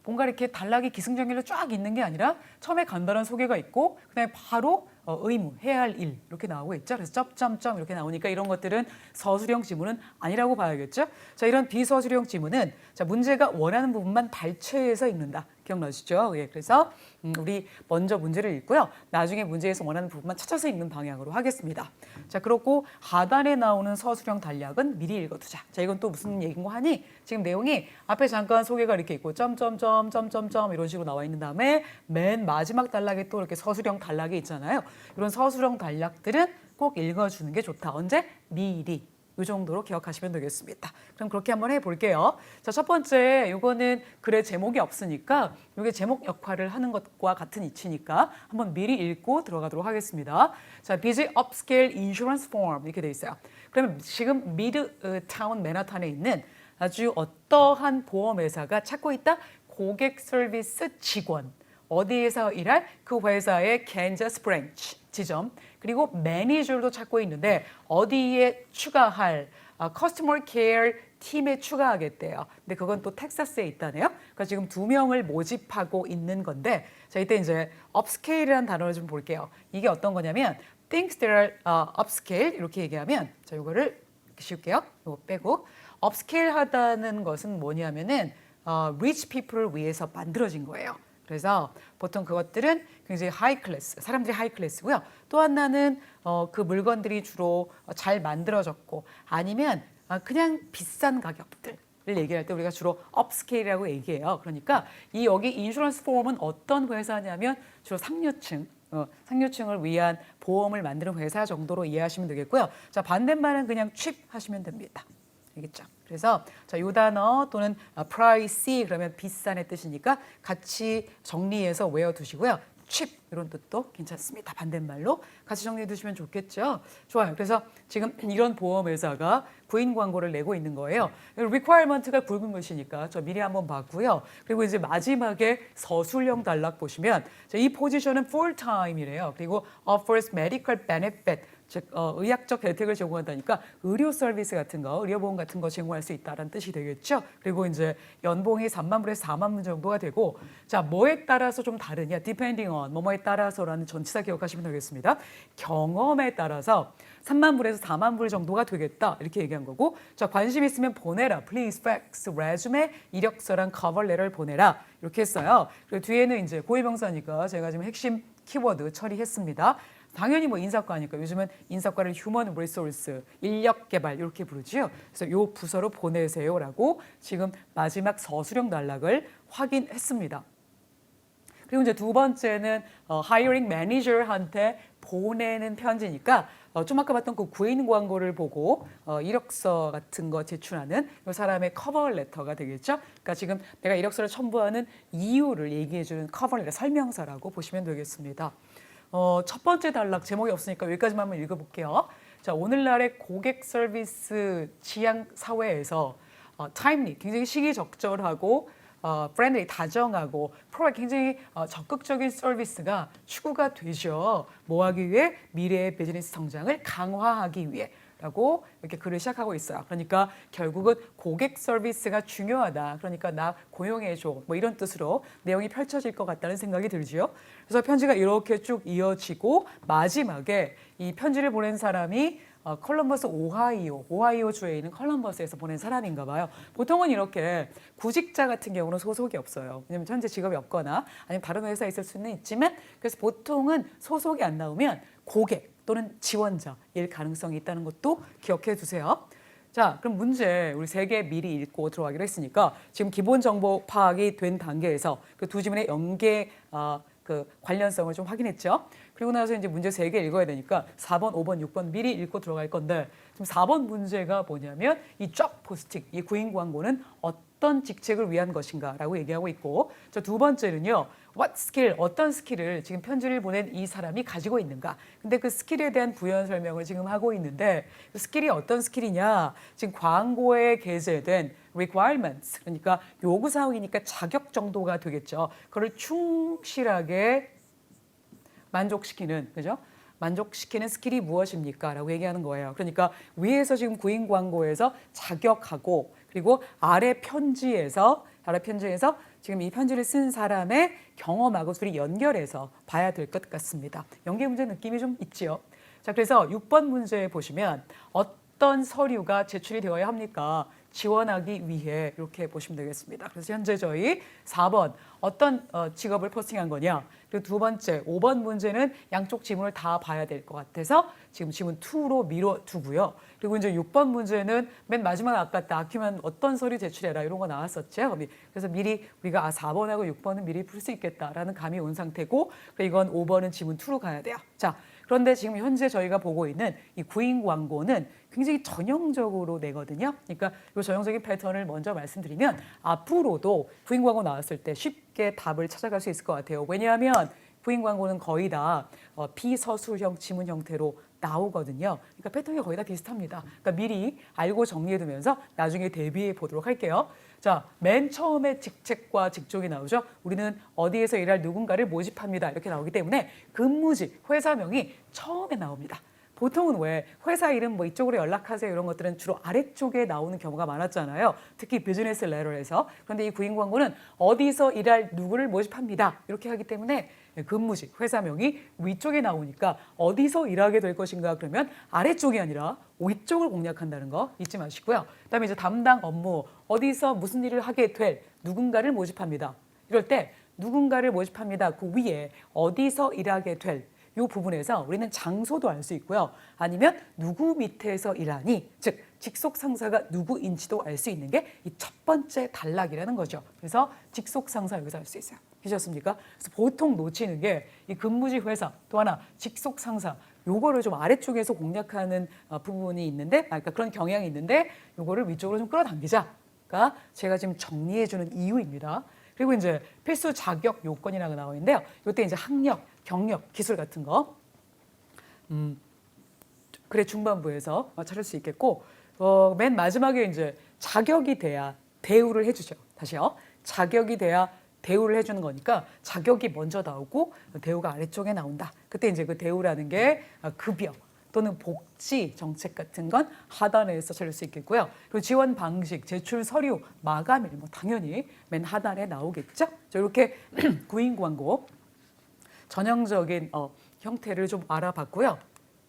뭔가 이렇게 단락이 기승전결로 쫙 있는 게 아니라 처음에 간단한 소개가 있고 그다음에 바로 의무, 해야 할 일 이렇게 나오고 있죠. 그래서 점점점 이렇게 나오니까 이런 것들은 서술형 지문은 아니라고 봐야겠죠. 자, 이런 비서술형 지문은 자, 문제가 원하는 부분만 발췌해서 읽는다. 기억나시죠? 예, 그래서 우리 먼저 문제를 읽고요. 나중에 문제에서 원하는 부분만 찾아서 읽는 방향으로 하겠습니다. 자, 그렇고 하단에 나오는 서술형 단락은 미리 읽어두자. 자, 이건 또 무슨 얘기인고 하니 지금 내용이 앞에 잠깐 소개가 이렇게 있고 점점점 점점점 이런 식으로 나와 있는 다음에 맨 마지막 단락에 또 이렇게 서술형 단락이 있잖아요. 이런 서술형 단락들은 꼭 읽어주는 게 좋다. 언제? 미리. 이 정도로 기억하시면 되겠습니다. 그럼 그렇게 한번 해볼게요. 자, 첫 번째, 이거는 글에 제목이 없으니까 이게 제목 역할을 하는 것과 같은 이치니까 한번 미리 읽고 들어가도록 하겠습니다. 자, busy upscale insurance firm 이렇게 돼 있어요. 그러면 지금 미드타운 맨하탄에 있는 아주 어떠한 보험회사가 찾고 있다? 고객 서비스 직원. 어디에서 일할? 그 회사의 캔자스 브랜치 지점, 그리고 매니저도 찾고 있는데 어디에 추가할 커스터머 케어 팀에 추가하겠대요. 근데 그건 또 텍사스에 있다네요. 그러니까 지금 2명을 모집하고 있는 건데, 자, 이때 이제 upscale이라는 단어를 좀 볼게요. 이게 어떤 거냐면 things that are upscale 이렇게 얘기하면, 자, 이거를 씌울게요. 이거 빼고 upscale 하다는 것은 뭐냐면은 rich people을 위해서 만들어진 거예요. 그래서 보통 그것들은 굉장히 하이 클래스, 사람들이 하이 클래스고요. 또 하나는 그 물건들이 주로 잘 만들어졌고 아니면 그냥 비싼 가격들을 얘기할 때 우리가 주로 업스케일이라고 얘기해요. 그러니까 이 여기 인슈런스 폼은 어떤 회사냐면 주로 상류층을 위한 보험을 만드는 회사 정도로 이해하시면 되겠고요. 자, 반대말은 그냥 칩 하시면 됩니다. 알겠죠? 그래서 자, 요 단어 또는 pricey 그러면 비싼의 뜻이니까 같이 정리해서 외워두시고요. cheap 이런 뜻도 괜찮습니다. 반대말로 같이 정리해 두시면 좋겠죠. 좋아요. 그래서 지금 이런 보험회사가 구인 광고를 내고 있는 거예요. requirement가 굵은 것이니까 저 미리 한번 봤고요. 그리고 이제 마지막에 서술형 단락 보시면 이 포지션은 full time이래요. 그리고 offers medical benefit 즉 의학적 혜택을 제공한다니까 의료 서비스 같은 거, 의료보험 같은 거 제공할 수 있다는 뜻이 되겠죠. 그리고 이제 연봉이 3만 불에서 4만 불 정도가 되고, 자, 뭐에 따라서 좀 다르냐, depending on 뭐뭐에 따라서라는 전치사 기억하시면 되겠습니다. 경험에 따라서 3만 불에서 4만 불 정도가 되겠다 이렇게 얘기한 거고, 자, 관심 있으면 보내라, please fax resume 이력서랑 cover letter를 보내라 이렇게 했어요. 그리고 뒤에는 이제 고유명사니까 제가 지금 핵심 키워드 처리했습니다. 당연히 뭐 인사과니까 요즘은 인사과를 휴먼 리소스, 인력 개발 이렇게 부르지요. 그래서 요 부서로 보내세요라고 지금 마지막 서술형 단락을 확인했습니다. 그리고 이제 두 번째는 hiring manager한테 보내는 편지니까 좀 아까 봤던 그 구인 광고를 보고 이력서 같은 거 제출하는 이 사람의 커버 레터가 되겠죠. 그러니까 지금 내가 이력서를 첨부하는 이유를 얘기해주는 커버 레터 설명서라고 보시면 되겠습니다. 첫 번째 단락 제목이 없으니까 여기까지만 한번 읽어볼게요. 자, 오늘날의 고객 서비스 지향 사회에서 타임리 굉장히 시기적절하고 브랜드를 다정하고 프로가 굉장히 적극적인 서비스가 추구가 되죠. 뭐 하기 위해? 미래의 비즈니스 성장을 강화하기 위해 라고 이렇게 글을 시작하고 있어요. 그러니까 결국은 고객 서비스가 중요하다. 그러니까 나 고용해줘. 뭐 이런 뜻으로 내용이 펼쳐질 것 같다는 생각이 들죠. 그래서 편지가 이렇게 쭉 이어지고 마지막에 이 편지를 보낸 사람이 컬럼버스 오하이오 주에 있는 컬럼버스에서 보낸 사람인가 봐요. 보통은 이렇게 구직자 같은 경우는 소속이 없어요. 왜냐하면 현재 직업이 없거나 아니면 다른 회사에 있을 수는 있지만 그래서 보통은 소속이 안 나오면 고객 또는 지원자일 가능성이 있다는 것도 기억해 두세요. 자, 그럼 문제 우리 세 개 미리 읽고 들어가기로 했으니까 지금 기본 정보 파악이 된 단계에서 그 두 지문의 연계 그 관련성을 좀 확인했죠. 그리고 나서 이제 문제 3개 읽어야 되니까 4번, 5번, 6번 미리 읽고 들어갈 건데 지금 4번 문제가 뭐냐면 이 job posting, 이 구인 광고는 어떤 직책을 위한 것인가라고 얘기하고 있고 저 두 번째는요. what skill, 어떤 스킬을 지금 편지를 보낸 이 사람이 가지고 있는가. 근데 그 스킬에 대한 부연 설명을 지금 하고 있는데 그 스킬이 어떤 스킬이냐. 지금 광고에 게재된 requirements, 그러니까 요구사항이니까 자격 정도가 되겠죠. 그걸 충실하게 만족시키는, 그죠? 만족시키는 스킬이 무엇입니까? 라고 얘기하는 거예요. 그러니까 위에서 지금 구인 광고에서 자격하고 그리고 아래 편지에서 지금 이 편지를 쓴 사람의 경험하고 둘이 연결해서 봐야 될 것 같습니다. 연계 문제 느낌이 좀 있지요. 자, 그래서 6번 문제 보시면 어떤 서류가 제출이 되어야 합니까? 지원하기 위해 이렇게 보시면 되겠습니다. 그래서 현재 저희 4번 어떤 직업을 포스팅한 거냐. 그리고 두 번째 5번 문제는 양쪽 지문을 다 봐야 될 것 같아서 지금 지문 2로 미뤄두고요. 그리고 이제 6번 문제는 맨 마지막 아까 다큐ment 어떤 서류 제출해라 이런 거 나왔었죠. 그래서 미리 우리가 4번하고 6번은 미리 풀 수 있겠다라는 감이 온 상태고 이건 5번은 지문 2로 가야 돼요. 자, 그런데 지금 현재 저희가 보고 있는 이 구인 광고는 굉장히 전형적으로 내거든요. 그러니까 이 전형적인 패턴을 먼저 말씀드리면 앞으로도 구인 광고 나왔을 때 쉽게 답을 찾아갈 수 있을 것 같아요. 왜냐하면 구인 광고는 거의 다 비서술형 지문 형태로 나오거든요. 그러니까 패턴이 거의 다 비슷합니다. 그러니까 미리 알고 정리해두면서 나중에 대비해 보도록 할게요. 자, 맨 처음에 직책과 직종이 나오죠. 우리는 어디에서 일할 누군가를 모집합니다. 이렇게 나오기 때문에 근무지, 회사명이 처음에 나옵니다. 보통은 왜 회사 이름 뭐 이쪽으로 연락하세요 이런 것들은 주로 아래쪽에 나오는 경우가 많았잖아요. 특히 비즈니스 레터에서. 그런데 이 구인 광고는 어디서 일할 누구를 모집합니다. 이렇게 하기 때문에 근무지, 회사명이 위쪽에 나오니까 어디서 일하게 될 것인가 그러면 아래쪽이 아니라 위쪽을 공략한다는 거 잊지 마시고요. 그다음에 이제 담당 업무, 어디서 무슨 일을 하게 될 누군가를 모집합니다. 이럴 때 누군가를 모집합니다. 그 위에 어디서 일하게 될 이 부분에서 우리는 장소도 알 수 있고요. 아니면 누구 밑에서 일하니, 즉 직속 상사가 누구인지도 알 수 있는 게 이 첫 번째 단락이라는 거죠. 그래서 직속 상사 여기서 알 수 있어요. 되셨습니까? 그래서 보통 놓치는 게 이 근무지 회사, 또 하나 직속 상사, 요거를 좀 아래쪽에서 공략하는 부분이 있는데, 그러니까 그런 경향이 있는데 요거를 위쪽으로 좀 끌어당기자가 제가 지금 정리해주는 이유입니다. 그리고 이제 필수 자격 요건이라고 나와 있는데요. 이때 이제 학력, 경력, 기술 같은 거 그래 중반부에서 찾을 수 있겠고 맨 마지막에 이제 자격이 돼야 대우를 해주죠. 다시요. 자격이 돼야 대우를 해주는 거니까 자격이 먼저 나오고 대우가 아래쪽에 나온다. 그때 이제 그 대우라는 게 급여 또는 복지 정책 같은 건 하단에서 찾을 수 있겠고요. 그리고 지원 방식, 제출 서류, 마감일 뭐 당연히 맨 하단에 나오겠죠. 이렇게 구인 광고 전형적인 형태를 좀 알아봤고요.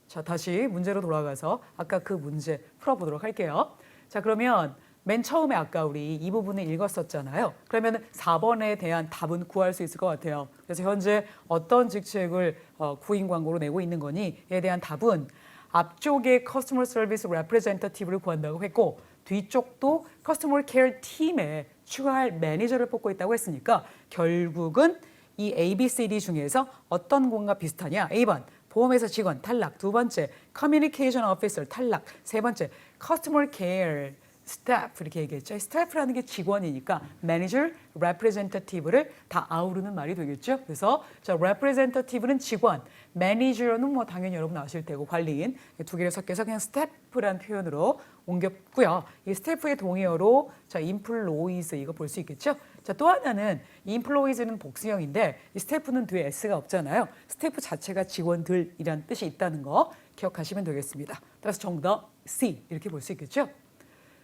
자, 다시 문제로 돌아가서 아까 그 문제 풀어보도록 할게요. 자, 그러면 맨 처음에 아까 우리 이 부분을 읽었었잖아요. 그러면 4번에 대한 답은 구할 수 있을 것 같아요. 그래서 현재 어떤 직책을 구인 광고로 내고 있는 거니에 대한 답은 앞쪽에 커스터머 서비스 레프레젠터티브를 구한다고 했고 뒤쪽도 커스터머 케어 팀에 추가할 매니저를 뽑고 있다고 했으니까 결국은 이 ABCD 중에서 어떤 공과 비슷하냐? A번 보험회사 직원 탈락, 두 번째 커뮤니케이션 오피서 탈락, 세 번째 커스터머 케어 스태프 이렇게 얘기했죠. 스태프라는 게 직원이니까 매니저, 레프레젠터티브를 다 아우르는 말이 되겠죠. 그래서 자, 레프레젠터티브는 직원, 매니저는 뭐 당연히 여러분 아실 테고 관리인 두 개를 섞여서 그냥 스태프라는 표현으로 옮겼고요. 이 스태프의 동의어로 자, employees 이거 볼 수 있겠죠. 자, 또 하나는 employees는 복수형인데 이 스태프는 뒤에 s가 없잖아요. 스태프 자체가 직원들이란 뜻이 있다는 거 기억하시면 되겠습니다. 따라서 정답 C 이렇게 볼 수 있겠죠.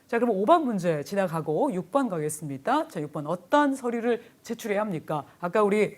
자, 그럼 5번 문제 지나가고 6번 가겠습니다. 자, 6번 어떤 서류를 제출해야 합니까? 아까 우리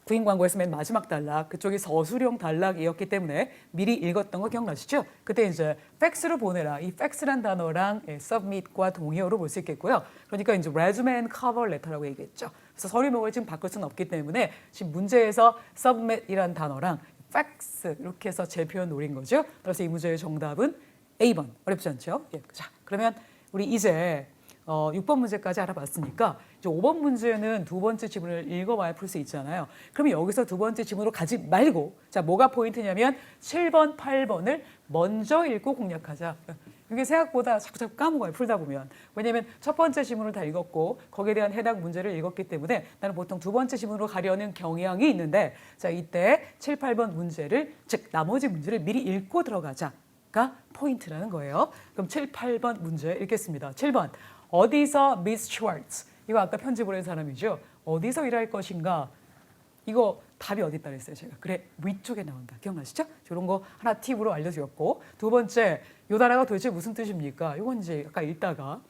구인 광고에서 맨 마지막 단락 그쪽이 서술형 단락이었기 때문에 미리 읽었던 거 기억나시죠? 그때 이제 팩스로 보내라. 이 팩스란 단어랑 submit과 동의어로 볼 수 있겠고요. 그러니까 이제 resume and cover letter라고 얘기했죠. 그래서 서류목을 지금 바꿀 수는 없기 때문에 지금 문제에서 submit이란 단어랑 팩스 이렇게 해서 재표현 노린 거죠. 그래서 이 문제의 정답은 A번. 어렵지 않죠? 예. 자, 그러면 우리 이제 6번 문제까지 알아봤으니까 이제 5번 문제는 두 번째 지문을 읽어봐야 풀 수 있잖아요. 그러면 여기서 두 번째 지문으로 가지 말고 자, 뭐가 포인트냐면 7번, 8번을 먼저 읽고 공략하자. 이게 생각보다 자꾸 까먹어요. 풀다 보면. 왜냐하면 첫 번째 지문을 다 읽었고 거기에 대한 해당 문제를 읽었기 때문에 나는 보통 두 번째 지문으로 가려는 경향이 있는데 자, 이때 7, 8번 문제를 즉 나머지 문제를 미리 읽고 들어가자. 가 포인트라는 거예요. 그럼 7, 8번 문제 읽겠습니다. 7번 어디서 미스 슈왈츠 이거 아까 편지 보낸 사람이죠. 어디서 일할 것인가 이거 답이 어디 있다 그랬어요 제가. 그래 위쪽에 나온다. 기억나시죠? 이런 거 하나 팁으로 알려드렸고 두 번째 요 단어가 도대체 무슨 뜻입니까? 이건 이제 아까 읽다가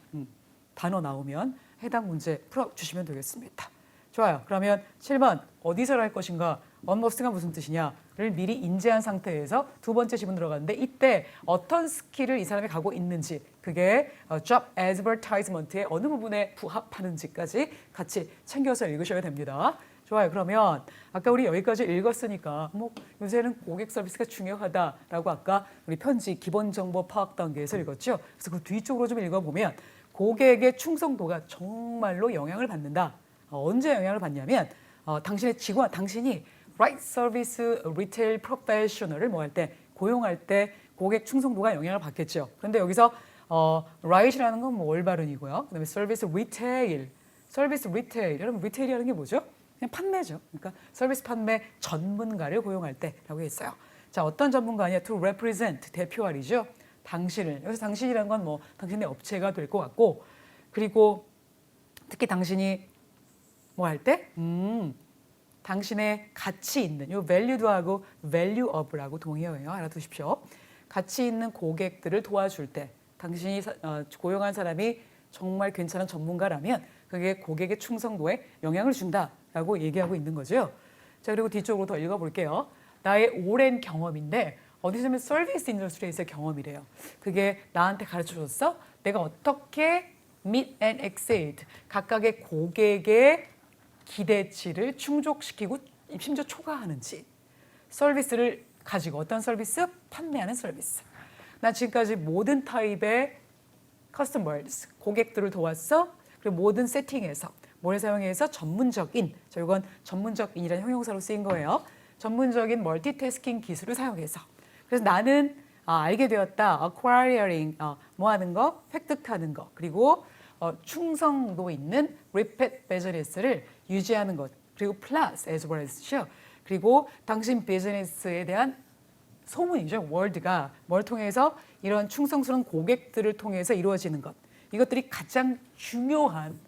단어 나오면 해당 문제 풀어주시면 되겠습니다. 좋아요. 그러면 7번 어디서 일할 것인가 언머스트가 무슨 뜻이냐를 미리 인지한 상태에서 두 번째 지문 들어갔는데 이때 어떤 스킬을 이 사람이 가고 있는지 그게 job advertisement의 어느 부분에 부합하는지까지 같이 챙겨서 읽으셔야 됩니다. 좋아요. 그러면 아까 우리 여기까지 읽었으니까 뭐 요새는 고객 서비스가 중요하다라고 아까 우리 편지 기본 정보 파악 단계에서 읽었죠. 그래서 그 뒤쪽으로 좀 읽어보면 고객의 충성도가 정말로 영향을 받는다. 언제 영향을 받냐면 당신의 직원, 당신이 right service retail professional을 뭐 할 때 고용할 때 고객 충성도가 영향을 받겠죠. 그런데 여기서 right이라는 건 뭐 올바른이고요. 그다음에 service retail, 여러분 retail이라는 게 뭐죠? 그냥 판매죠. 그러니까 서비스 판매 전문가를 고용할 때라고 했어요. 자, 어떤 전문가냐? To represent 대표할이죠. 당신을 여기서 당신이라는 건 뭐 당신의 업체가 될 것 같고 그리고 특히 당신이 뭐 할 때? 당신의 가치 있는 요 value도하고 value of라고 동의어예요. 알아두십시오. 가치 있는 고객들을 도와줄 때 당신이 고용한 사람이 정말 괜찮은 전문가라면 그게 고객의 충성도에 영향을 준다라고 얘기하고 있는 거죠. 자, 그리고 뒤쪽으로 더 읽어볼게요. 나의 오랜 경험인데 어디서면 서비스 인더스트리에서의 경험이래요. 그게 나한테 가르쳐줬어? 내가 어떻게 meet and exceed 각각의 고객의 기대치를 충족시키고 심지어 초과하는지 서비스를 가지고 어떤 서비스? 판매하는 서비스. 나 지금까지 모든 타입의 커스터머스 고객들을 도왔어. 그리고 모든 세팅에서 뭘 사용해서 전문적인 이건 전문적인이라는 형용사로 쓰인 거예요. 전문적인 멀티태스킹 기술을 사용해서 그래서 나는 알게 되었다. acquiring 뭐 하는 거? 획득하는 거. 그리고 충성도 있는 repeat business를 유지하는 것. 그리고 plus as well as죠. 그리고 당신 비즈니스에 대한 소문이죠. word가 뭘 통해서 이런 충성스러운 고객들을 통해서 이루어지는 것. 이것들이 가장 중요한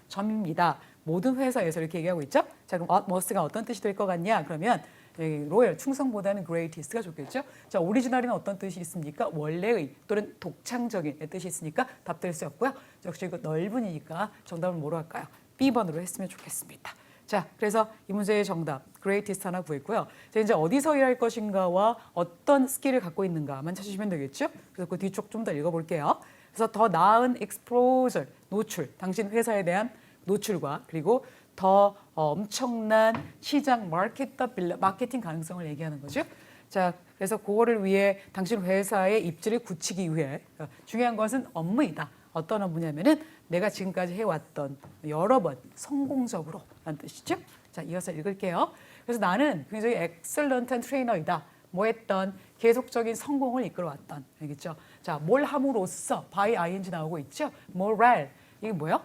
점입니다. 모든 회사에서 이렇게 얘기하고 있죠. 자, 그럼 must가 어떤 뜻이 될 것 같냐? 그러면 로열, 충성보다는 greatest가 좋겠죠. 자, 오리지널이는 어떤 뜻이 있습니까? 원래의 또는 독창적인 뜻이 있으니까 답될 수 없고요. 역시 이거 넓은이니까 정답은 뭐로 할까요? B번으로 했으면 좋겠습니다. 자, 그래서 이 문제의 정답 greatest 하나 구했고요. 자, 이제 어디서 일할 것인가와 어떤 스킬을 갖고 있는가만 찾으시면 되겠죠. 그래서 그 뒤쪽 좀 더 읽어볼게요. 그래서 더 나은 exposure, 노출, 당신 회사에 대한 노출과 그리고 더 엄청난 시장 마케팅 가능성을 얘기하는 거죠. 자, 그래서 그거를 위해 당신 회사의 입지를 굳히기 위해 중요한 것은 업무이다. 어떤 업무냐면은 내가 지금까지 해왔던 여러 번 성공적으로 라는 뜻이죠. 자, 이어서 읽을게요. 그래서 나는 굉장히 엑셀런트한 트레이너이다. 뭐 했던 계속적인 성공을 이끌어왔던. 알겠죠? 자, 뭘 함으로써 by ing 나오고 있죠. moral. 이게 뭐예요?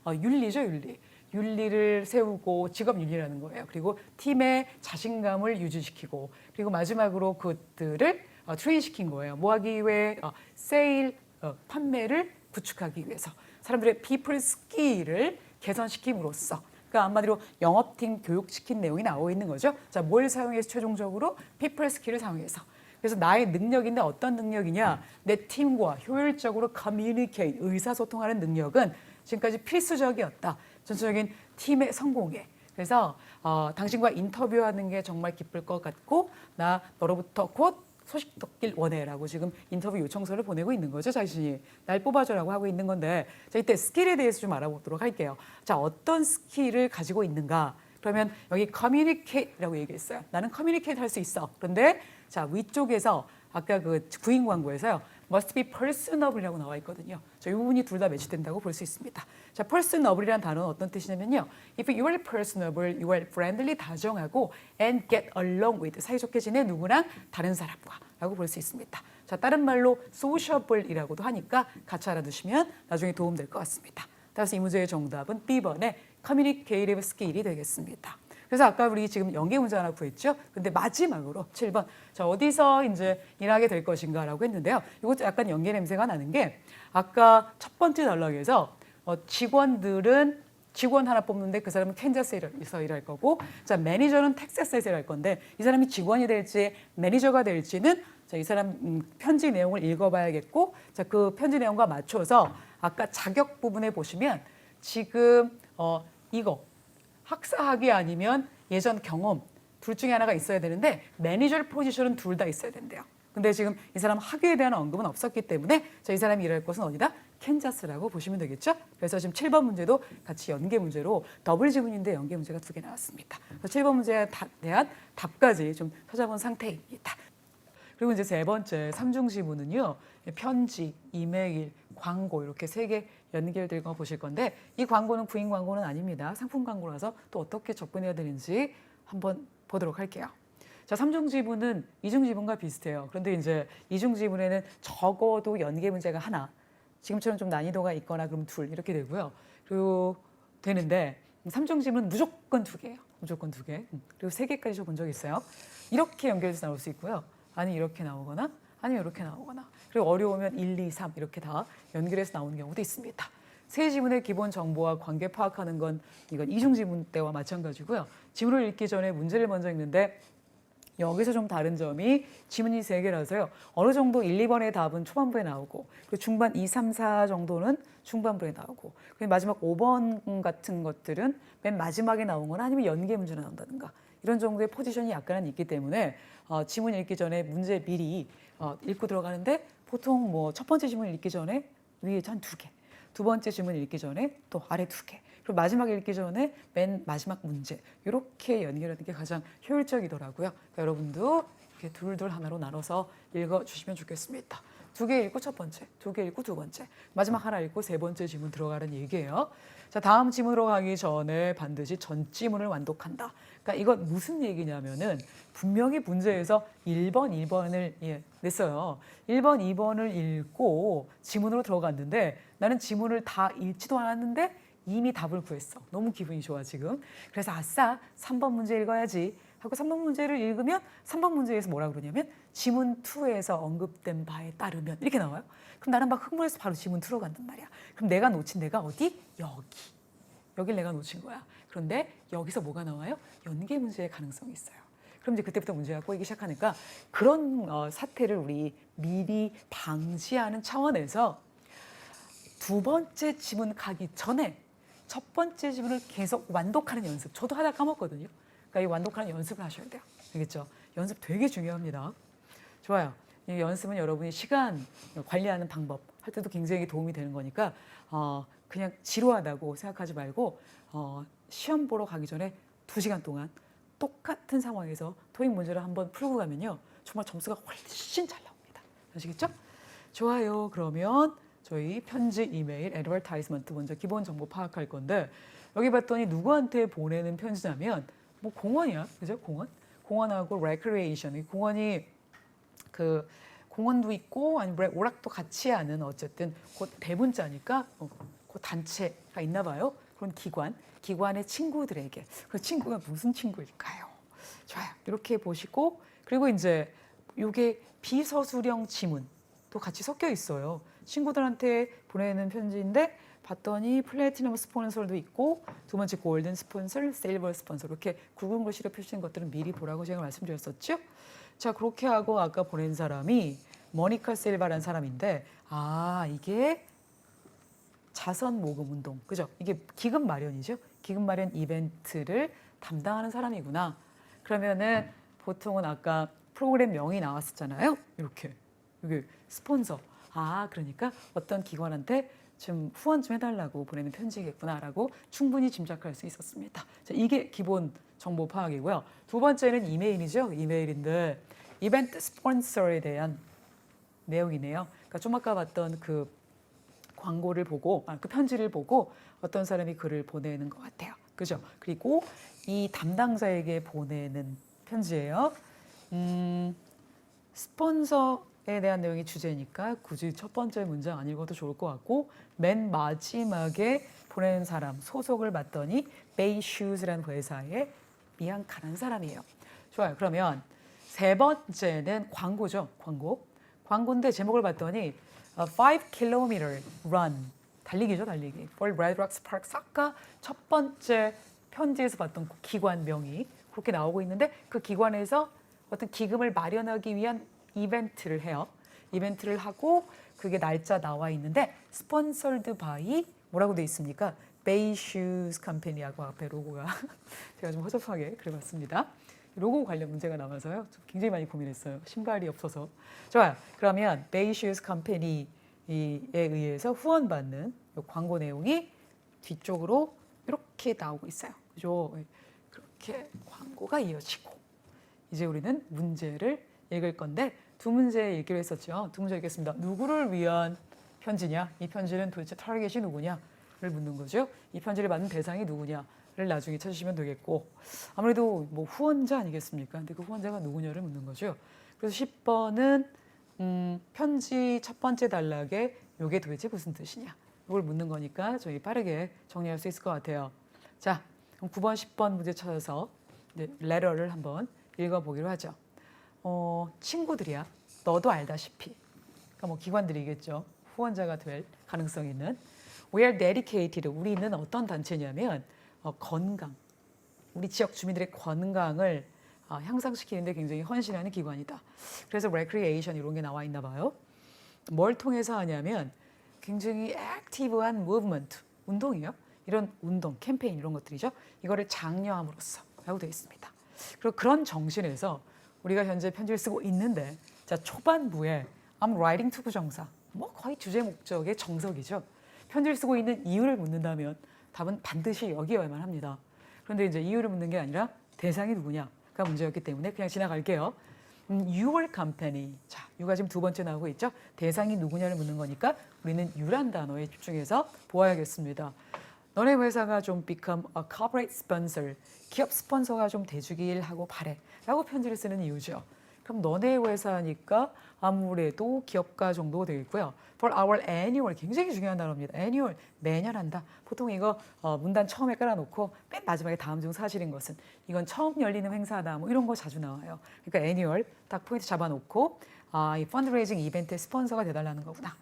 윤리죠, 윤리. 윤리를 세우고 직업 윤리라는 거예요. 그리고 팀의 자신감을 유지시키고 그리고 마지막으로 그들을 트레인시킨 거예요. 뭐 하기 위해? 세일, 판매를 구축하기 위해서. 사람들의 people skill을 개선시킴으로써. 그러니까 한마디로 영업팀 교육시킨 내용이 나오고 있는 거죠. 자, 뭘 사용해서 최종적으로 people skill을 사용해서. 그래서 나의 능력인데 어떤 능력이냐? 내 팀과 효율적으로 communicate, 의사소통하는 능력은 지금까지 필수적이었다. 전체적인 팀의 성공에. 그래서 당신과 인터뷰하는 게 정말 기쁠 것 같고 나 너로부터 곧 소식 듣길 원해라고 지금 인터뷰 요청서를 보내고 있는 거죠. 자신이 날 뽑아줘라고 하고 있는 건데 자, 이때 스킬에 대해서 좀 알아보도록 할게요. 자, 어떤 스킬을 가지고 있는가? 그러면 여기 communicate라고 얘기했어요. 나는 communicate 할 수 있어. 그런데 자, 위쪽에서 아까 그 구인 광고에서요. must be personable이라고 나와 있거든요. 자, 이 부분이 둘 다 매치된다고 볼 수 있습니다. 자, personable이라는 단어는 어떤 뜻이냐면요. If you are personable, you are friendly, 다정하고 and get along with, 사이좋게 지내 누구랑 다른 사람과 라고 볼 수 있습니다. 자, 다른 말로 sociable이라고도 하니까 같이 알아두시면 나중에 도움될 것 같습니다. 따라서 이 문제의 정답은 B번의 communicative skill이 되겠습니다. 그래서 아까 우리 지금 연계 문제 하나 구했죠. 근데 마지막으로 7번. 자, 어디서 이제 일하게 될 것인가라고 했는데요. 이것도 약간 연계 냄새가 나는 게 아까 첫 번째 단락에서 직원들은 직원 하나 뽑는데 그 사람은 캔자스에서 일할 거고 자, 매니저는 텍사스에서 일할 건데 이 사람이 직원이 될지 매니저가 될지는 자, 이 사람 편지 내용을 읽어봐야겠고 자, 그 편지 내용과 맞춰서 아까 자격 부분에 보시면 지금 이거 학사학위 아니면 예전 경험 둘 중에 하나가 있어야 되는데 매니저 포지션은 둘 다 있어야 된대요. 근데 지금 이 사람 학위에 대한 언급은 없었기 때문에 이 사람이 일할 곳은 어디다? 캔자스라고 보시면 되겠죠. 그래서 지금 7번 문제도 같이 연계 문제로 더블 지문인데 연계 문제가 2개 나왔습니다. 그래서 7번 문제에 대한 답까지 좀 찾아본 상태입니다. 그리고 이제 세 번째 3중 지문은요. 편지, 이메일, 광고 이렇게 3개 연결된 거 보실 건데 이 광고는 구인 광고는 아닙니다. 상품 광고라서 또 어떻게 접근해야 되는지 한번 보도록 할게요. 자, 3중 지문은 2중 지문과 비슷해요. 그런데 이제 2중 지문에는 적어도 연계 문제가 하나, 지금처럼 좀 난이도가 있거나 그럼 둘 이렇게 되고요. 그리고 되는데 3중 지문은 무조건 2개예요. 무조건 2개. 그리고 3개까지 저 본 적 있어요. 이렇게 연결해서 나올 수 있고요. 아니 이렇게 나오거나 아니면 이렇게 나오거나 그리고 어려우면 1, 2, 3 이렇게 다 연결해서 나오는 경우도 있습니다. 세 지문의 기본 정보와 관계 파악하는 건 이건 이중 지문 때와 마찬가지고요. 지문을 읽기 전에 문제를 먼저 읽는데 여기서 좀 다른 점이 지문이 3개라서요. 어느 정도 1, 2번의 답은 초반부에 나오고 그리고 중반 2, 3, 4 정도는 중반부에 나오고 그리고 마지막 5번 같은 것들은 맨 마지막에 나오거나 아니면 연계 문제로 나온다든가 이런 정도의 포지션이 약간은 있기 때문에 지문 읽기 전에 문제 미리 읽고 들어가는데 보통 뭐 첫 번째 지문 읽기 전에 위에 한 2개, 두 번째 지문 읽기 전에 또 아래 2개, 그리고 마지막 읽기 전에 맨 마지막 문제 이렇게 연결하는 게 가장 효율적이더라고요. 그러니까 여러분도 이렇게 둘둘 하나로 나눠서 읽어주시면 좋겠습니다. 2개 읽고 첫 번째, 2개 읽고 두 번째, 마지막 하나 읽고 세 번째 지문 들어가는 얘기예요. 자, 다음 지문으로 가기 전에 반드시 전 지문을 완독한다. 그러니까 이건 무슨 얘기냐면은 분명히 문제에서 1번, 2번을 냈어요. 1번, 2번을 읽고 지문으로 들어갔는데 나는 지문을 다 읽지도 않았는데 이미 답을 구했어. 너무 기분이 좋아 지금. 그래서 아싸 3번 문제 읽어야지 하고 3번 문제를 읽으면 3번 문제에서 뭐라 그러냐면 지문 2에서 언급된 바에 따르면 이렇게 나와요. 그럼 나는 막 흥분해서 바로 지문 2로 간단 말이야. 그럼 내가 놓친 데가 어디? 여길 내가 놓친 거야. 그런데 여기서 뭐가 나와요? 연계 문제의 가능성이 있어요. 그럼 이제 그때부터 문제가 꼬이기 시작하니까 그런 사태를 우리 미리 방지하는 차원에서 두 번째 지문 가기 전에 첫 번째 지문을 계속 완독하는 연습. 저도 하다 까먹거든요. 그러니까 이 완독하는 연습을 하셔야 돼요. 알겠죠? 연습 되게 중요합니다. 좋아요. 이 연습은 여러분이 시간 관리하는 방법 할 때도 굉장히 도움이 되는 거니까 그냥 지루하다고 생각하지 말고 시험 보러 가기 전에 2시간 동안 똑같은 상황에서 토익 문제를 한번 풀고 가면요. 정말 점수가 훨씬 잘 나옵니다. 아시겠죠? 좋아요. 그러면 저희 편지, 이메일, 애드버타이즈먼트 먼저 기본 정보 파악할 건데 여기 봤더니 누구한테 보내는 편지냐면 뭐 공원이야. 그죠? 공원하고 레크리에이션. 공원이 그 공원도 있고 아니면 오락도 같이 하는 어쨌든 그 대문자니까 그 단체가 있나 봐요. 그런 기관의 친구들에게 그 친구가 무슨 친구일까요? 좋아요. 이렇게 보시고 그리고 이제 이게 비서술형 지문도 같이 섞여 있어요. 친구들한테 보내는 편지인데 봤더니 플래티넘 스폰서도 있고 두 번째 골든 스폰서, 실버 스폰서 이렇게 굵은 글씨로 표시된 것들은 미리 보라고 제가 말씀드렸었죠. 자 그렇게 하고 아까 보낸 사람이 모니카 실바라는 사람인데 이게 자선 모금 운동 그죠? 이게 기금 마련이죠. 기금 마련 이벤트를 담당하는 사람이구나. 그러면은 보통은 아까 프로그램 명이 나왔었잖아요. 이렇게 여기 스폰서. 그러니까 어떤 기관한테 좀 후원 좀 해달라고 보내는 편지겠구나라고 충분히 짐작할 수 있었습니다. 자, 이게 기본 정보 파악이고요. 두 번째는 이메일이죠. 이메일인데 이벤트 스폰서에 대한 내용이네요. 그러니까 좀 아까 봤던 그 광고를 보고 그 편지를 보고 어떤 사람이 글을 보내는 것 같아요. 그죠? 그리고 이 담당자에게 보내는 편지예요. 스폰서에 대한 내용이 주제니까 굳이 첫 번째 문장 안 읽어도 좋을 것 같고 맨 마지막에 보내는 사람 소속을 맡더니 베이슈즈라는 회사에 미안카라는 사람이에요. 좋아요. 그러면 세 번째는 광고죠. 광고인데 제목을 봤더니 5km run 달리기죠. 달리기. for Red Rocks Park. 아까 첫 번째 편지에서 봤던 기관명이 그렇게 나오고 있는데 그 기관에서 어떤 기금을 마련하기 위한 이벤트를 해요. 이벤트를 하고 그게 날짜 나와 있는데 스폰서드 바이 뭐라고 돼 있습니까? 베이 슈즈 컴퍼니하고 앞에 로고가 제가 좀 허접하게 그려봤습니다. 로고 관련 문제가 나와서요. 좀 굉장히 많이 고민했어요. 신발이 없어서. 좋아요. 그러면 베이 슈즈 컴퍼니에 의해서 후원받는 광고 내용이 뒤쪽으로 이렇게 나오고 있어요. 그죠? 그렇게 광고가 이어지고 이제 우리는 문제를 읽을 건데 두 문제 읽기로 했었죠. 두 문제 읽겠습니다. 누구를 위한 편지냐? 이 편지는 도대체 타겟이 누구냐를 묻는 거죠. 이 편지를 받는 대상이 누구냐를 나중에 찾으시면 되겠고 아무래도 뭐 후원자 아니겠습니까? 근데 그 후원자가 누구냐를 묻는 거죠. 그래서 10번은 편지 첫 번째 단락에 이게 도대체 무슨 뜻이냐? 이걸 묻는 거니까 저희 빠르게 정리할 수 있을 것 같아요. 자, 그럼 9번, 10번 문제 찾아서 레터를 한번 읽어보기로 하죠. 친구들이야. 너도 알다시피. 그러니까 뭐 기관들이겠죠. 후원자가 될 가능성이 있는. We are dedicated. 우리는 어떤 단체냐면 건강. 우리 지역 주민들의 건강을 향상시키는 데 굉장히 헌신하는 기관이다. 그래서 recreation 이런 게 나와 있나 봐요. 뭘 통해서 하냐면 굉장히 액티브한 무브먼트, 운동이에요. 이런 운동, 캠페인 이런 것들이죠. 이거를 장려함으로써 라고 되어 있습니다. 그리고 그런 정신에서 우리가 현재 편지를 쓰고 있는데 자 초반부에 I'm writing to 부정사 뭐 거의 주제 목적의 정석이죠. 편지를 쓰고 있는 이유를 묻는다면 답은 반드시 여기여야만 합니다. 그런데 이제 이유를 묻는 게 아니라 대상이 누구냐가 문제였기 때문에 그냥 지나갈게요. Your company. 자, You가 지금 두 번째 나오고 있죠. 대상이 누구냐를 묻는 거니까 우리는 You란 단어에 집중해서 보아야겠습니다. 너네 회사가 좀 become a corporate sponsor. 기업 스폰서가 좀 돼주길 하고 바래. 라고 편지를 쓰는 이유죠. 그럼 너네 회사니까 아무래도 기업가 정도 되겠고요. For our annual, 굉장히 중요한 단어입니다. annual, 매년 한다. 보통 이거 문단 처음에 깔아놓고 맨 마지막에 다음 중 사실인 것은 이건 처음 열리는 행사다. 뭐 이런 거 자주 나와요. 그러니까 annual 딱 포인트 잡아놓고 이 펀드레이징 이벤트의 스폰서가 돼달라는 거구나.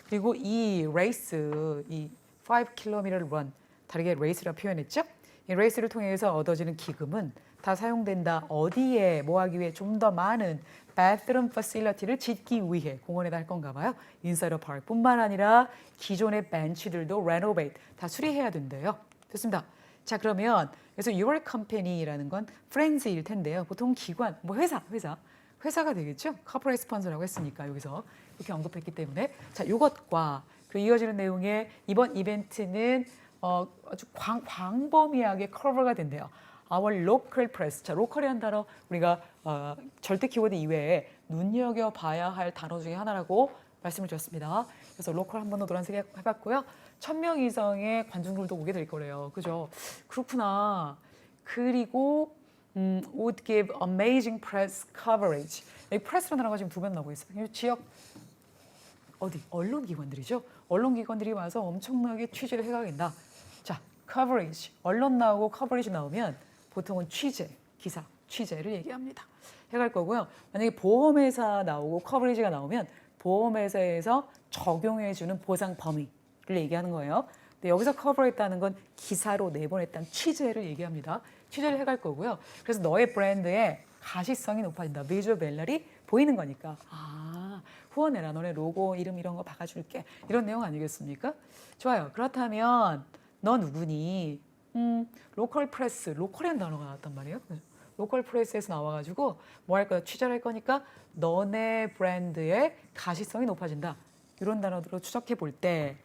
그리고 이 레이스, 이 5km run, 다르게 레이스라 표현했죠. 이 레이스를 통해서 얻어지는 기금은 다 사용된다. 어디에 뭐 하기 위해 좀 더 많은 bathroom facility를 짓기 위해 공원에다 할 건가 봐요. 인사이더 파크뿐만 아니라 기존의 벤치들도 renovate 다 수리해야 된대요. 됐습니다. 자 그러면 그래서 your company라는 건 friends일 텐데요. 보통 기관, 뭐 회사 회사가 되겠죠. corporate sponsor라고 했으니까 여기서 이렇게 언급했기 때문에 자, 이것과 그 이어지는 내용의 이번 이벤트는 아주 광범위하게 커버가 된대요. Our local press. 자, 로컬이라는 단어 우리가 절대 키워드 이외에 눈여겨봐야 할 단어 중에 하나라고 말씀을 드렸습니다. 그래서 로컬 한 번 더 노란색 해봤고요. 1,000명 이상의 관중들도 오게 될 거래요. 그죠? 그렇구나. 그리고 would give amazing press coverage. 여기 press라는 단어가 지금 두 번 나오고 있어요. 지역 언론기관들이죠. 언론기관들이 와서 엄청나게 취재를 해가겠다. 자, coverage. 언론 나오고 coverage 나오면 보통은 취재, 기사, 취재를 얘기합니다. 해갈 거고요. 만약에 보험회사 나오고 coverage가 나오면 보험회사에서 적용해주는 보상 범위를 얘기하는 거예요. 근데 여기서 커버했다는 건 기사로 내보냈다는 취재를 얘기합니다. 취재를 해갈 거고요. 그래서 너의 브랜드의 가시성이 높아진다. 비주얼 보이는 거니까. 아, 후원해라. 너네 로고, 이름 이런 거 박아줄게. 이런 내용 아니겠습니까? 좋아요. 그렇다면 너 누구니? 로컬 프레스, 로컬이라는 단어가 나왔단 말이에요. 로컬 프레스에서 나와가지고 뭐 할 거야? 취재를 할 거니까 너네 브랜드의 가시성이 높아진다. 이런 단어로 추적해 볼 때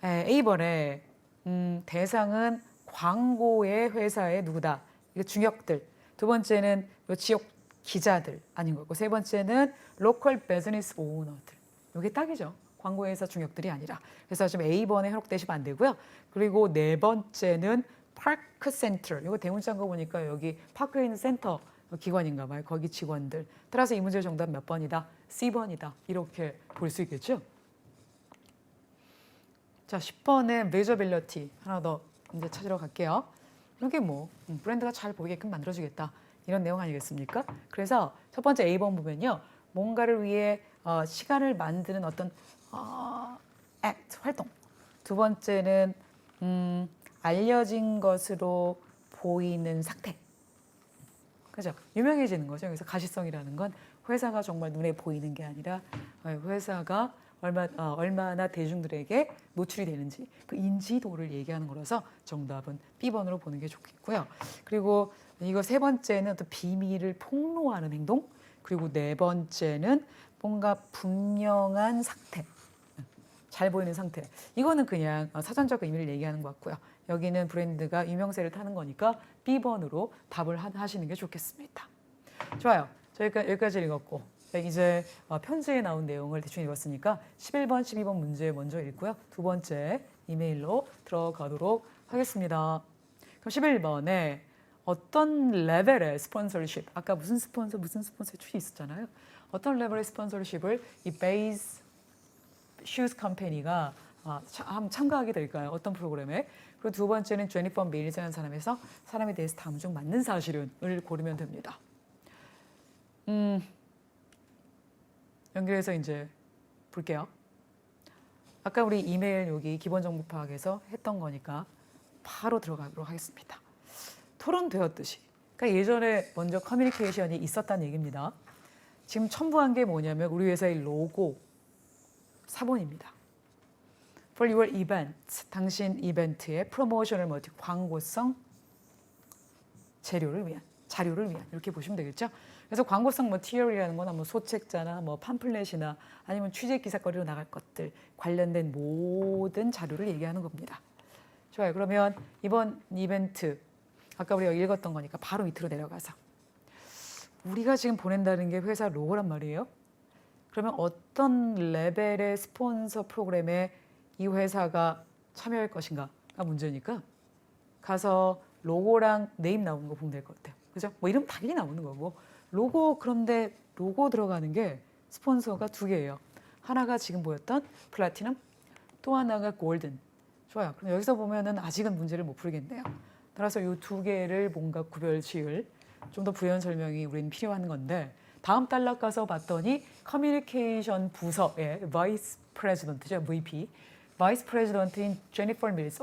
A번에 대상은 광고의 회사의 누구다. 이게 중역들. 두 번째는 요 지역 기자들 아닌 거고 세 번째는 로컬 비즈니스 오너들. 이게 딱이죠. 광고회사 중역들이 아니라. 그래서 지금 A번에 현혹되시면 안 되고요. 그리고 네 번째는 파크 센터. 이거 대문자인 거 보니까 여기 파크에 있는 센터 기관인가 봐요. 거기 직원들. 따라서 이 문제 정답 몇 번이다? C번이다. 이렇게 볼 수 있겠죠? 자, 10번에 메저빌리티 하나 더 이제 찾으러 갈게요. 이게 뭐 브랜드가 잘 보이게끔 만들어주겠다. 이런 내용 아니겠습니까? 그래서 첫 번째 A번 보면요. 뭔가를 위해 시간을 만드는 어떤 act, 활동. 두 번째는 알려진 것으로 보이는 상태. 그죠? 유명해지는 거죠. 그래서 가시성이라는 건 회사가 정말 눈에 보이는 게 아니라 회사가 얼마나 대중들에게 노출이 되는지 그 인지도를 얘기하는 거라서 정답은 B번으로 보는 게 좋겠고요. 그리고 이거 세 번째는 또 비밀을 폭로하는 행동. 그리고 네 번째는 뭔가 분명한 상태. 잘 보이는 상태. 이거는 그냥 사전적 의미를 얘기하는 것 같고요. 여기는 브랜드가 유명세를 타는 거니까 B번으로 답을 하시는 게 좋겠습니다. 좋아요. 저희가 여기까지 읽었고 이제 편지에 나온 내용을 대충 읽었으니까 11번, 12번 문제 먼저 읽고요. 두 번째 이메일로 들어가도록 하겠습니다. 그럼 11번에 어떤 레벨의 스폰서십, 아까 무슨 스폰서 출이 있었잖아요. 어떤 레벨의 스폰서십을 이 베이스 슈즈 컴퍼니가 참가하게 될까요? 어떤 프로그램에? 그리고 두 번째는 제니퍼 밀즈라는 사람에 대해서 다음 중 맞는 사실은을 고르면 됩니다. 연결해서 이제 볼게요. 아까 우리 이메일 여기 기본 정보 파악에서 했던 거니까 바로 들어가도록 하겠습니다. 토론되었듯이. 그러니까 예전에 먼저 커뮤니케이션이 있었다는 얘기입니다. 지금 첨부한 게 뭐냐면 우리 회사의 로고 사본입니다. For your event, 당신 이벤트의 프로모션을 광고성 자료를 위한 이렇게 보시면 되겠죠. 그래서 광고성 머티리얼이라는 건 뭐 소책자나 뭐 팜플렛이나 아니면 취재 기사거리로 나갈 것들 관련된 모든 자료를 얘기하는 겁니다. 좋아요. 그러면 이번 이벤트 아까 우리가 읽었던 거니까 바로 밑으로 내려가서 우리가 지금 보낸다는 게 회사 로고란 말이에요. 그러면 어떤 레벨의 스폰서 프로그램에 이 회사가 참여할 것인가가 문제니까 가서 로고랑 네임 나오는 거 보면 될 것 같아요. 그죠? 뭐 이름 당연히 나오는 거고 로고 그런데 로고 들어가는 게 스폰서가 두 개예요. 하나가 지금 보였던 플래티넘, 또 하나가 골든. 좋아요. 그럼 여기서 보면은 아직은 문제를 못 풀겠네요. 따라서 이 두 개를 뭔가 구별 지을 좀 더 부연 설명이 우리는 필요한 건데 다음 단락 가서 봤더니 커뮤니케이션 부서의 바이스 프레지던트죠. VP. 바이스 프레지던트인 제니퍼 밀스.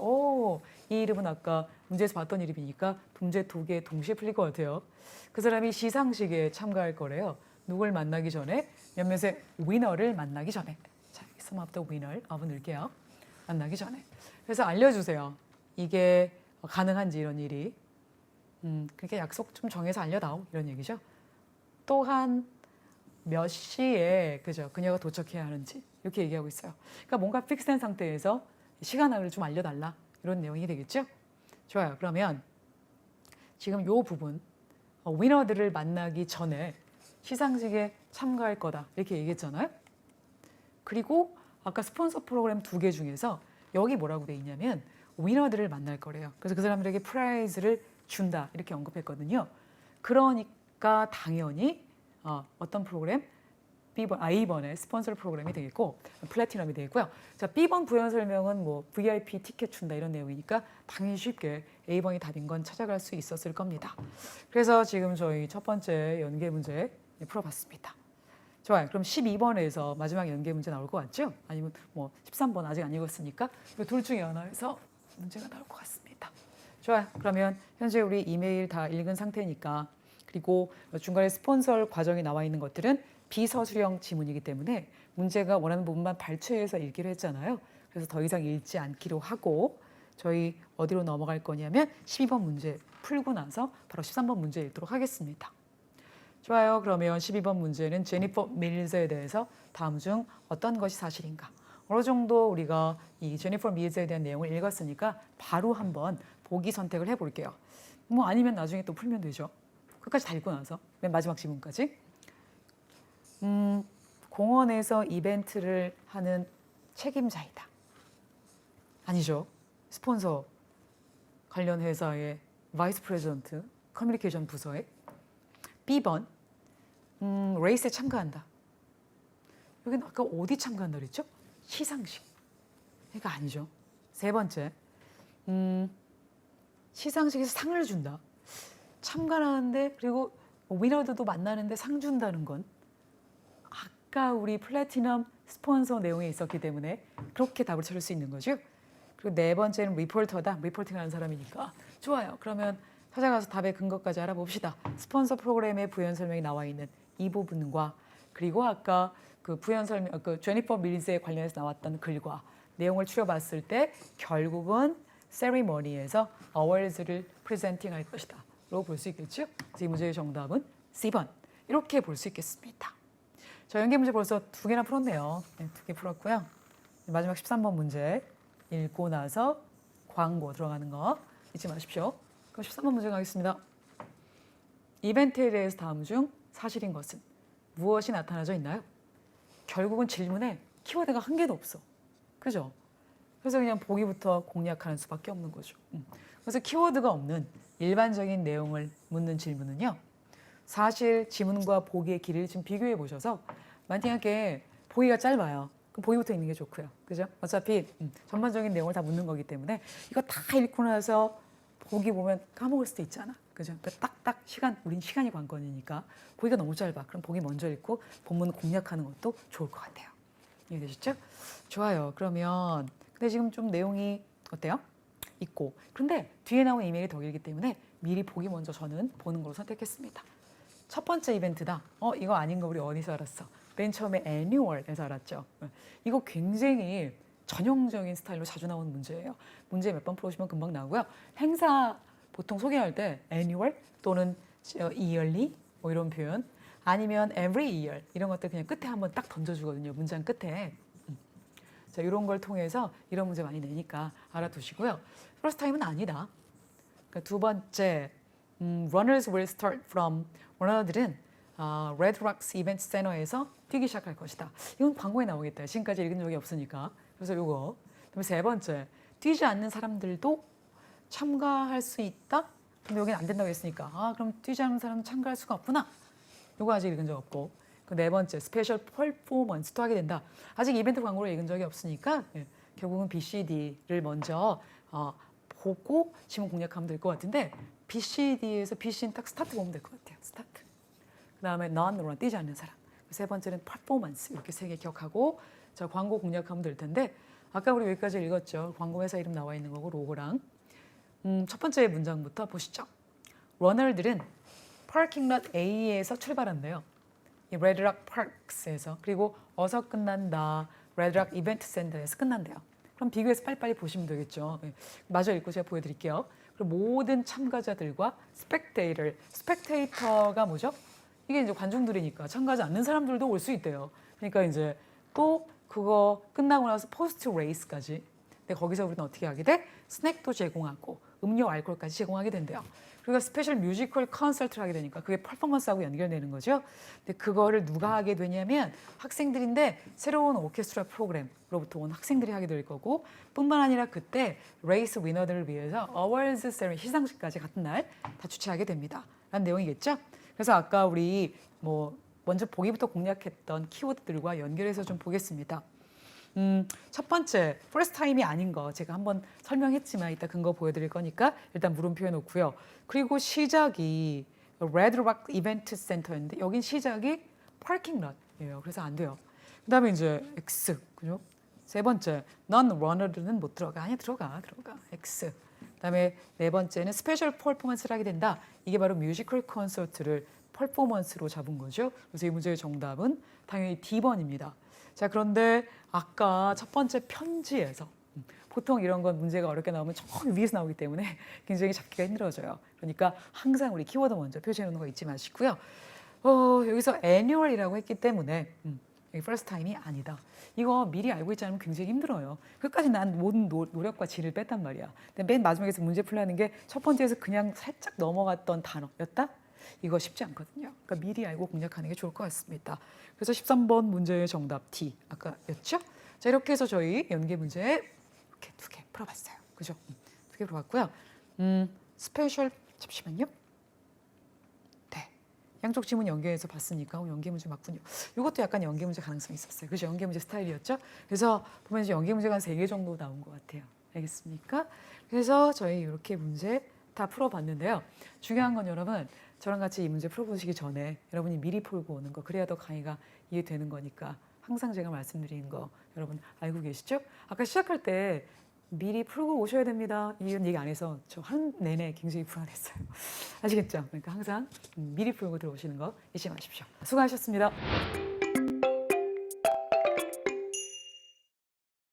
이 이름은 아까 문제에서 봤던 이름이니까 문제 두 개 동시에 풀릴 것 같아요. 그 사람이 시상식에 참가할 거래요. 누굴 만나기 전에 몇몇의 위너를 만나기 전에. 자, some of the winner of 넣을게요. 만나기 전에. 그래서 알려주세요. 이게 가능한지 이런 일이. 그렇게 약속 좀 정해서 알려다오 이런 얘기죠. 또한 몇 시에 그죠? 그녀가 도착해야 하는지 이렇게 얘기하고 있어요. 그러니까 뭔가 픽스된 상태에서 시간을 좀 알려달라 이런 내용이 되겠죠? 좋아요. 그러면 지금 이 부분 위너들을 만나기 전에 시상식에 참가할 거다 이렇게 얘기했잖아요. 그리고 아까 스폰서 프로그램 2개 중에서 여기 뭐라고 돼 있냐면 위너들을 만날 거래요. 그래서 그 사람들에게 프라이즈를 준다 이렇게 언급했거든요. 그러니까 당연히 어떤 프로그램? B번, A번의 스폰서 프로그램이 되겠고 플래티넘이 되겠고요. 자, B번 부연 설명은 뭐 VIP 티켓 준다 이런 내용이니까 당연히 쉽게 A번이 답인 건 찾아갈 수 있었을 겁니다. 그래서 지금 저희 첫 번째 연계 문제 풀어봤습니다. 좋아요. 그럼 12번에서 마지막 연계 문제 나올 것 같죠? 아니면 뭐 13번 아직 안 읽었으니까 둘 중에 하나에서 문제가 나올 것 같습니다. 좋아요. 그러면 현재 우리 이메일 다 읽은 상태니까 그리고 중간에 스폰서 과정이 나와 있는 것들은 비서술형 지문이기 때문에 문제가 원하는 부분만 발췌해서 읽기로 했잖아요. 그래서 더 이상 읽지 않기로 하고 저희 어디로 넘어갈 거냐면 12번 문제 풀고 나서 바로 13번 문제 읽도록 하겠습니다. 좋아요. 그러면 12번 문제는 제니퍼 밀즈에 대해서 다음 중 어떤 것이 사실인가? 어느 정도 우리가 이 제니퍼 밀즈에 대한 내용을 읽었으니까 바로 한번 보기 선택을 해볼게요. 뭐 아니면 나중에 또 풀면 되죠. 끝까지 다 읽고 나서 맨 마지막 지문까지. 공원에서 이벤트를 하는 책임자이다. 아니죠. 스폰서 관련 회사의 바이스 프레지던트 커뮤니케이션 부서에. B번 레이스에 참가한다. 여기는 아까 어디 참가한다 그랬죠? 시상식. 그러니까 아니죠. 세 번째 시상식에서 상을 준다. 참가하는데 그리고 위너들도 만나는데 상 준다는 건 아까 우리 플래티넘 스폰서 내용에 있었기 때문에 그렇게 답을 찾을 수 있는 거죠. 그리고 네 번째는 리포터다. 리포팅하는 사람이니까. 좋아요. 그러면 찾아가서 답의 근거까지 알아봅시다. 스폰서 프로그램의 부연 설명이 나와 있는 이 부분과 그리고 아까 그 부연 설명, 그 제니퍼 밀즈에 관련해서 나왔던 글과 내용을 추려봤을 때 결국은 세리머니에서 어워즈를 프레젠팅할 것이다. 라고 볼 수 있겠죠? 그래서 이 문제의 정답은 C번. 이렇게 볼 수 있겠습니다. 자, 연계 문제 벌써 2개나 풀었네요. 네, 2개 풀었고요. 마지막 13번 문제 읽고 나서 광고 들어가는 거 잊지 마십시오. 그럼 13번 문제 가겠습니다. 이벤트에 대해서 다음 중 사실인 것은 무엇이 나타나져 있나요? 결국은 질문에 키워드가 한 개도 없어. 그죠? 그래서 그냥 보기부터 공략하는 수밖에 없는 거죠. 그래서 키워드가 없는 일반적인 내용을 묻는 질문은요. 사실 지문과 보기의 길이를 좀 비교해 보셔서 만약에 보기가 짧아요. 그럼 보기부터 읽는 게 좋고요. 그죠? 어차피 전반적인 내용을 다 묻는 거기 때문에 이거 다 읽고 나서 보기 보면 까먹을 수도 있잖아. 그죠? 그러니까 딱딱 우린 시간이 관건이니까 보기가 너무 짧아. 그럼 보기 먼저 읽고 본문 공략하는 것도 좋을 것 같아요. 이해되셨죠? 좋아요. 그러면 근데 지금 좀 내용이 어때요? 있고. 그런데 뒤에 나온 이메일이 더 길기 때문에 미리 보기 먼저 저는 보는 걸로 선택했습니다. 첫 번째 이벤트다. 이거 아닌 거 우리 어디서 알았어? 맨 처음에 애니얼에서 알았죠. 이거 굉장히 전형적인 스타일로 자주 나오는 문제예요. 문제 몇 번 풀어보시면 금방 나오고요. 행사 보통 소개할 때 애니얼 또는 yearly 뭐 이런 표현 아니면 every year 이런 것들 그냥 끝에 한번 딱 던져주거든요. 문장 끝에. 자, 이런 걸 통해서 이런 문제 많이 내니까 알아두시고요. first time은 아니다. 그러니까 두 번째 runners will start from 러너들은 Red Rocks 이벤트 센터에서 뛰기 시작할 것이다. 이건 광고에 나오겠다. 지금까지 읽은 적이 없으니까. 그래서 이거. 그다음에 세 번째, 뛰지 않는 사람들도 참가할 수 있다. 근데 여기는 안 된다고 했으니까 그럼 뛰지 않는 사람은 참가할 수가 없구나. 이거 아직 읽은 적 없고. 그 네 번째, 스페셜 퍼포먼스도 하게 된다. 아직 이벤트 광고를 읽은 적이 없으니까 결국은 BCD를 먼저 보고 지문 공략하면 될 것 같은데 BCD에서 BC는 딱 스타트 보면 될 것 같아요. 스타트. 그 다음에 non-run, 뛰지 않는 사람. 세 번째는 퍼포먼스. 이렇게 세 개 기억하고 자 광고 공략하면 될 텐데 아까 우리 여기까지 읽었죠. 광고 회사 이름 나와 있는 거고 로고랑. 첫 번째 문장부터 보시죠. 러너들은 파킹lot A에서 출발한대요. 이 레드락 파크스에서. 그리고 어서 끝난다. 레드락 이벤트 센터에서 끝난대요. 그럼 비교해서 빨리빨리 보시면 되겠죠. 마저 읽고 제가 보여드릴게요. 그리고 모든 참가자들과 스펙테이터가 뭐죠? 이게 이제 관중들이니까 참가하지 않는 사람들도 올 수 있대요. 그러니까 이제 또 그거 끝나고 나서 포스트 레이스까지. 근데 거기서 우리는 어떻게 하게 돼? 스낵도 제공하고 음료, 알코올까지 제공하게 된대요. 그리고 스페셜 뮤지컬 콘서트를 하게 되니까 그게 퍼포먼스하고 연결되는 거죠. 근데 그거를 누가 하게 되냐면 학생들인데 새로운 오케스트라 프로그램으로부터 온 학생들이 하게 될 거고 뿐만 아니라 그때 레이스 위너들을 위해서 어워즈 세레머니 시상식까지 같은 날 다 주최하게 됩니다. 라는 내용이겠죠. 그래서 아까 우리 뭐 먼저 보기부터 공략했던 키워드들과 연결해서 좀 보겠습니다. 첫 번째, first time이 아닌 거 제가 한번 설명했지만 이따 근거 보여드릴 거니까 일단 물음표 해놓고요. 그리고 시작이 Red Rock Event Center인데 여긴 시작이 파킹 롯이에요. 그래서 안 돼요. 그다음에 이제 X, 그죠? 세 번째, non-runner는 못 들어가. 아니 들어가. X. 그다음에 네 번째는 스페셜 퍼포먼스를 하게 된다. 이게 바로 뮤지컬 콘서트를 퍼포먼스로 잡은 거죠. 그래서 이 문제의 정답은 당연히 D번입니다. 자, 그런데 아까 첫 번째 편지에서 보통 이런 건 문제가 어렵게 나오면 저 위에서 나오기 때문에 굉장히 잡기가 힘들어져요. 그러니까 항상 우리 키워드 먼저 표시해 놓는 거 잊지 마시고요. 여기서 annual이라고 했기 때문에 first time이 아니다. 이거 미리 알고 있지 않으면 굉장히 힘들어요. 끝까지 난 모든 노력과 진을 뺐단 말이야. 근데 맨 마지막에서 문제 풀려는 게 첫 번째에서 그냥 살짝 넘어갔던 단어였다? 이거 쉽지 않거든요. 그러니까 미리 알고 공략하는 게 좋을 것 같습니다. 그래서 13번 문제의 정답 D 아까였죠? 자, 이렇게 해서 저희 연계 문제 이렇게 두 개 풀어봤어요. 그죠? 두 개 풀어봤고요. 스페셜 잠시만요. 네, 양쪽 지문 연계해서 봤으니까 연계 문제 맞군요. 이것도 약간 연계 문제 가능성이 있었어요. 그죠? 연계 문제 스타일이었죠? 그래서 보면 이제 연계 문제가 한 3개 정도 나온 것 같아요. 알겠습니까? 그래서 저희 이렇게 문제 다 풀어봤는데요. 중요한 건 여러분 저랑 같이 이 문제 풀어보시기 전에 여러분이 미리 풀고 오는 거 그래야 더 강의가 이해되는 거니까 항상 제가 말씀드리는 거 여러분 알고 계시죠? 아까 시작할 때 미리 풀고 오셔야 됩니다. 이런 얘기 안 해서 저 하는 내내 굉장히 불안했어요. 아시겠죠? 그러니까 항상 미리 풀고 들어오시는 거 잊지 마십시오. 수고하셨습니다.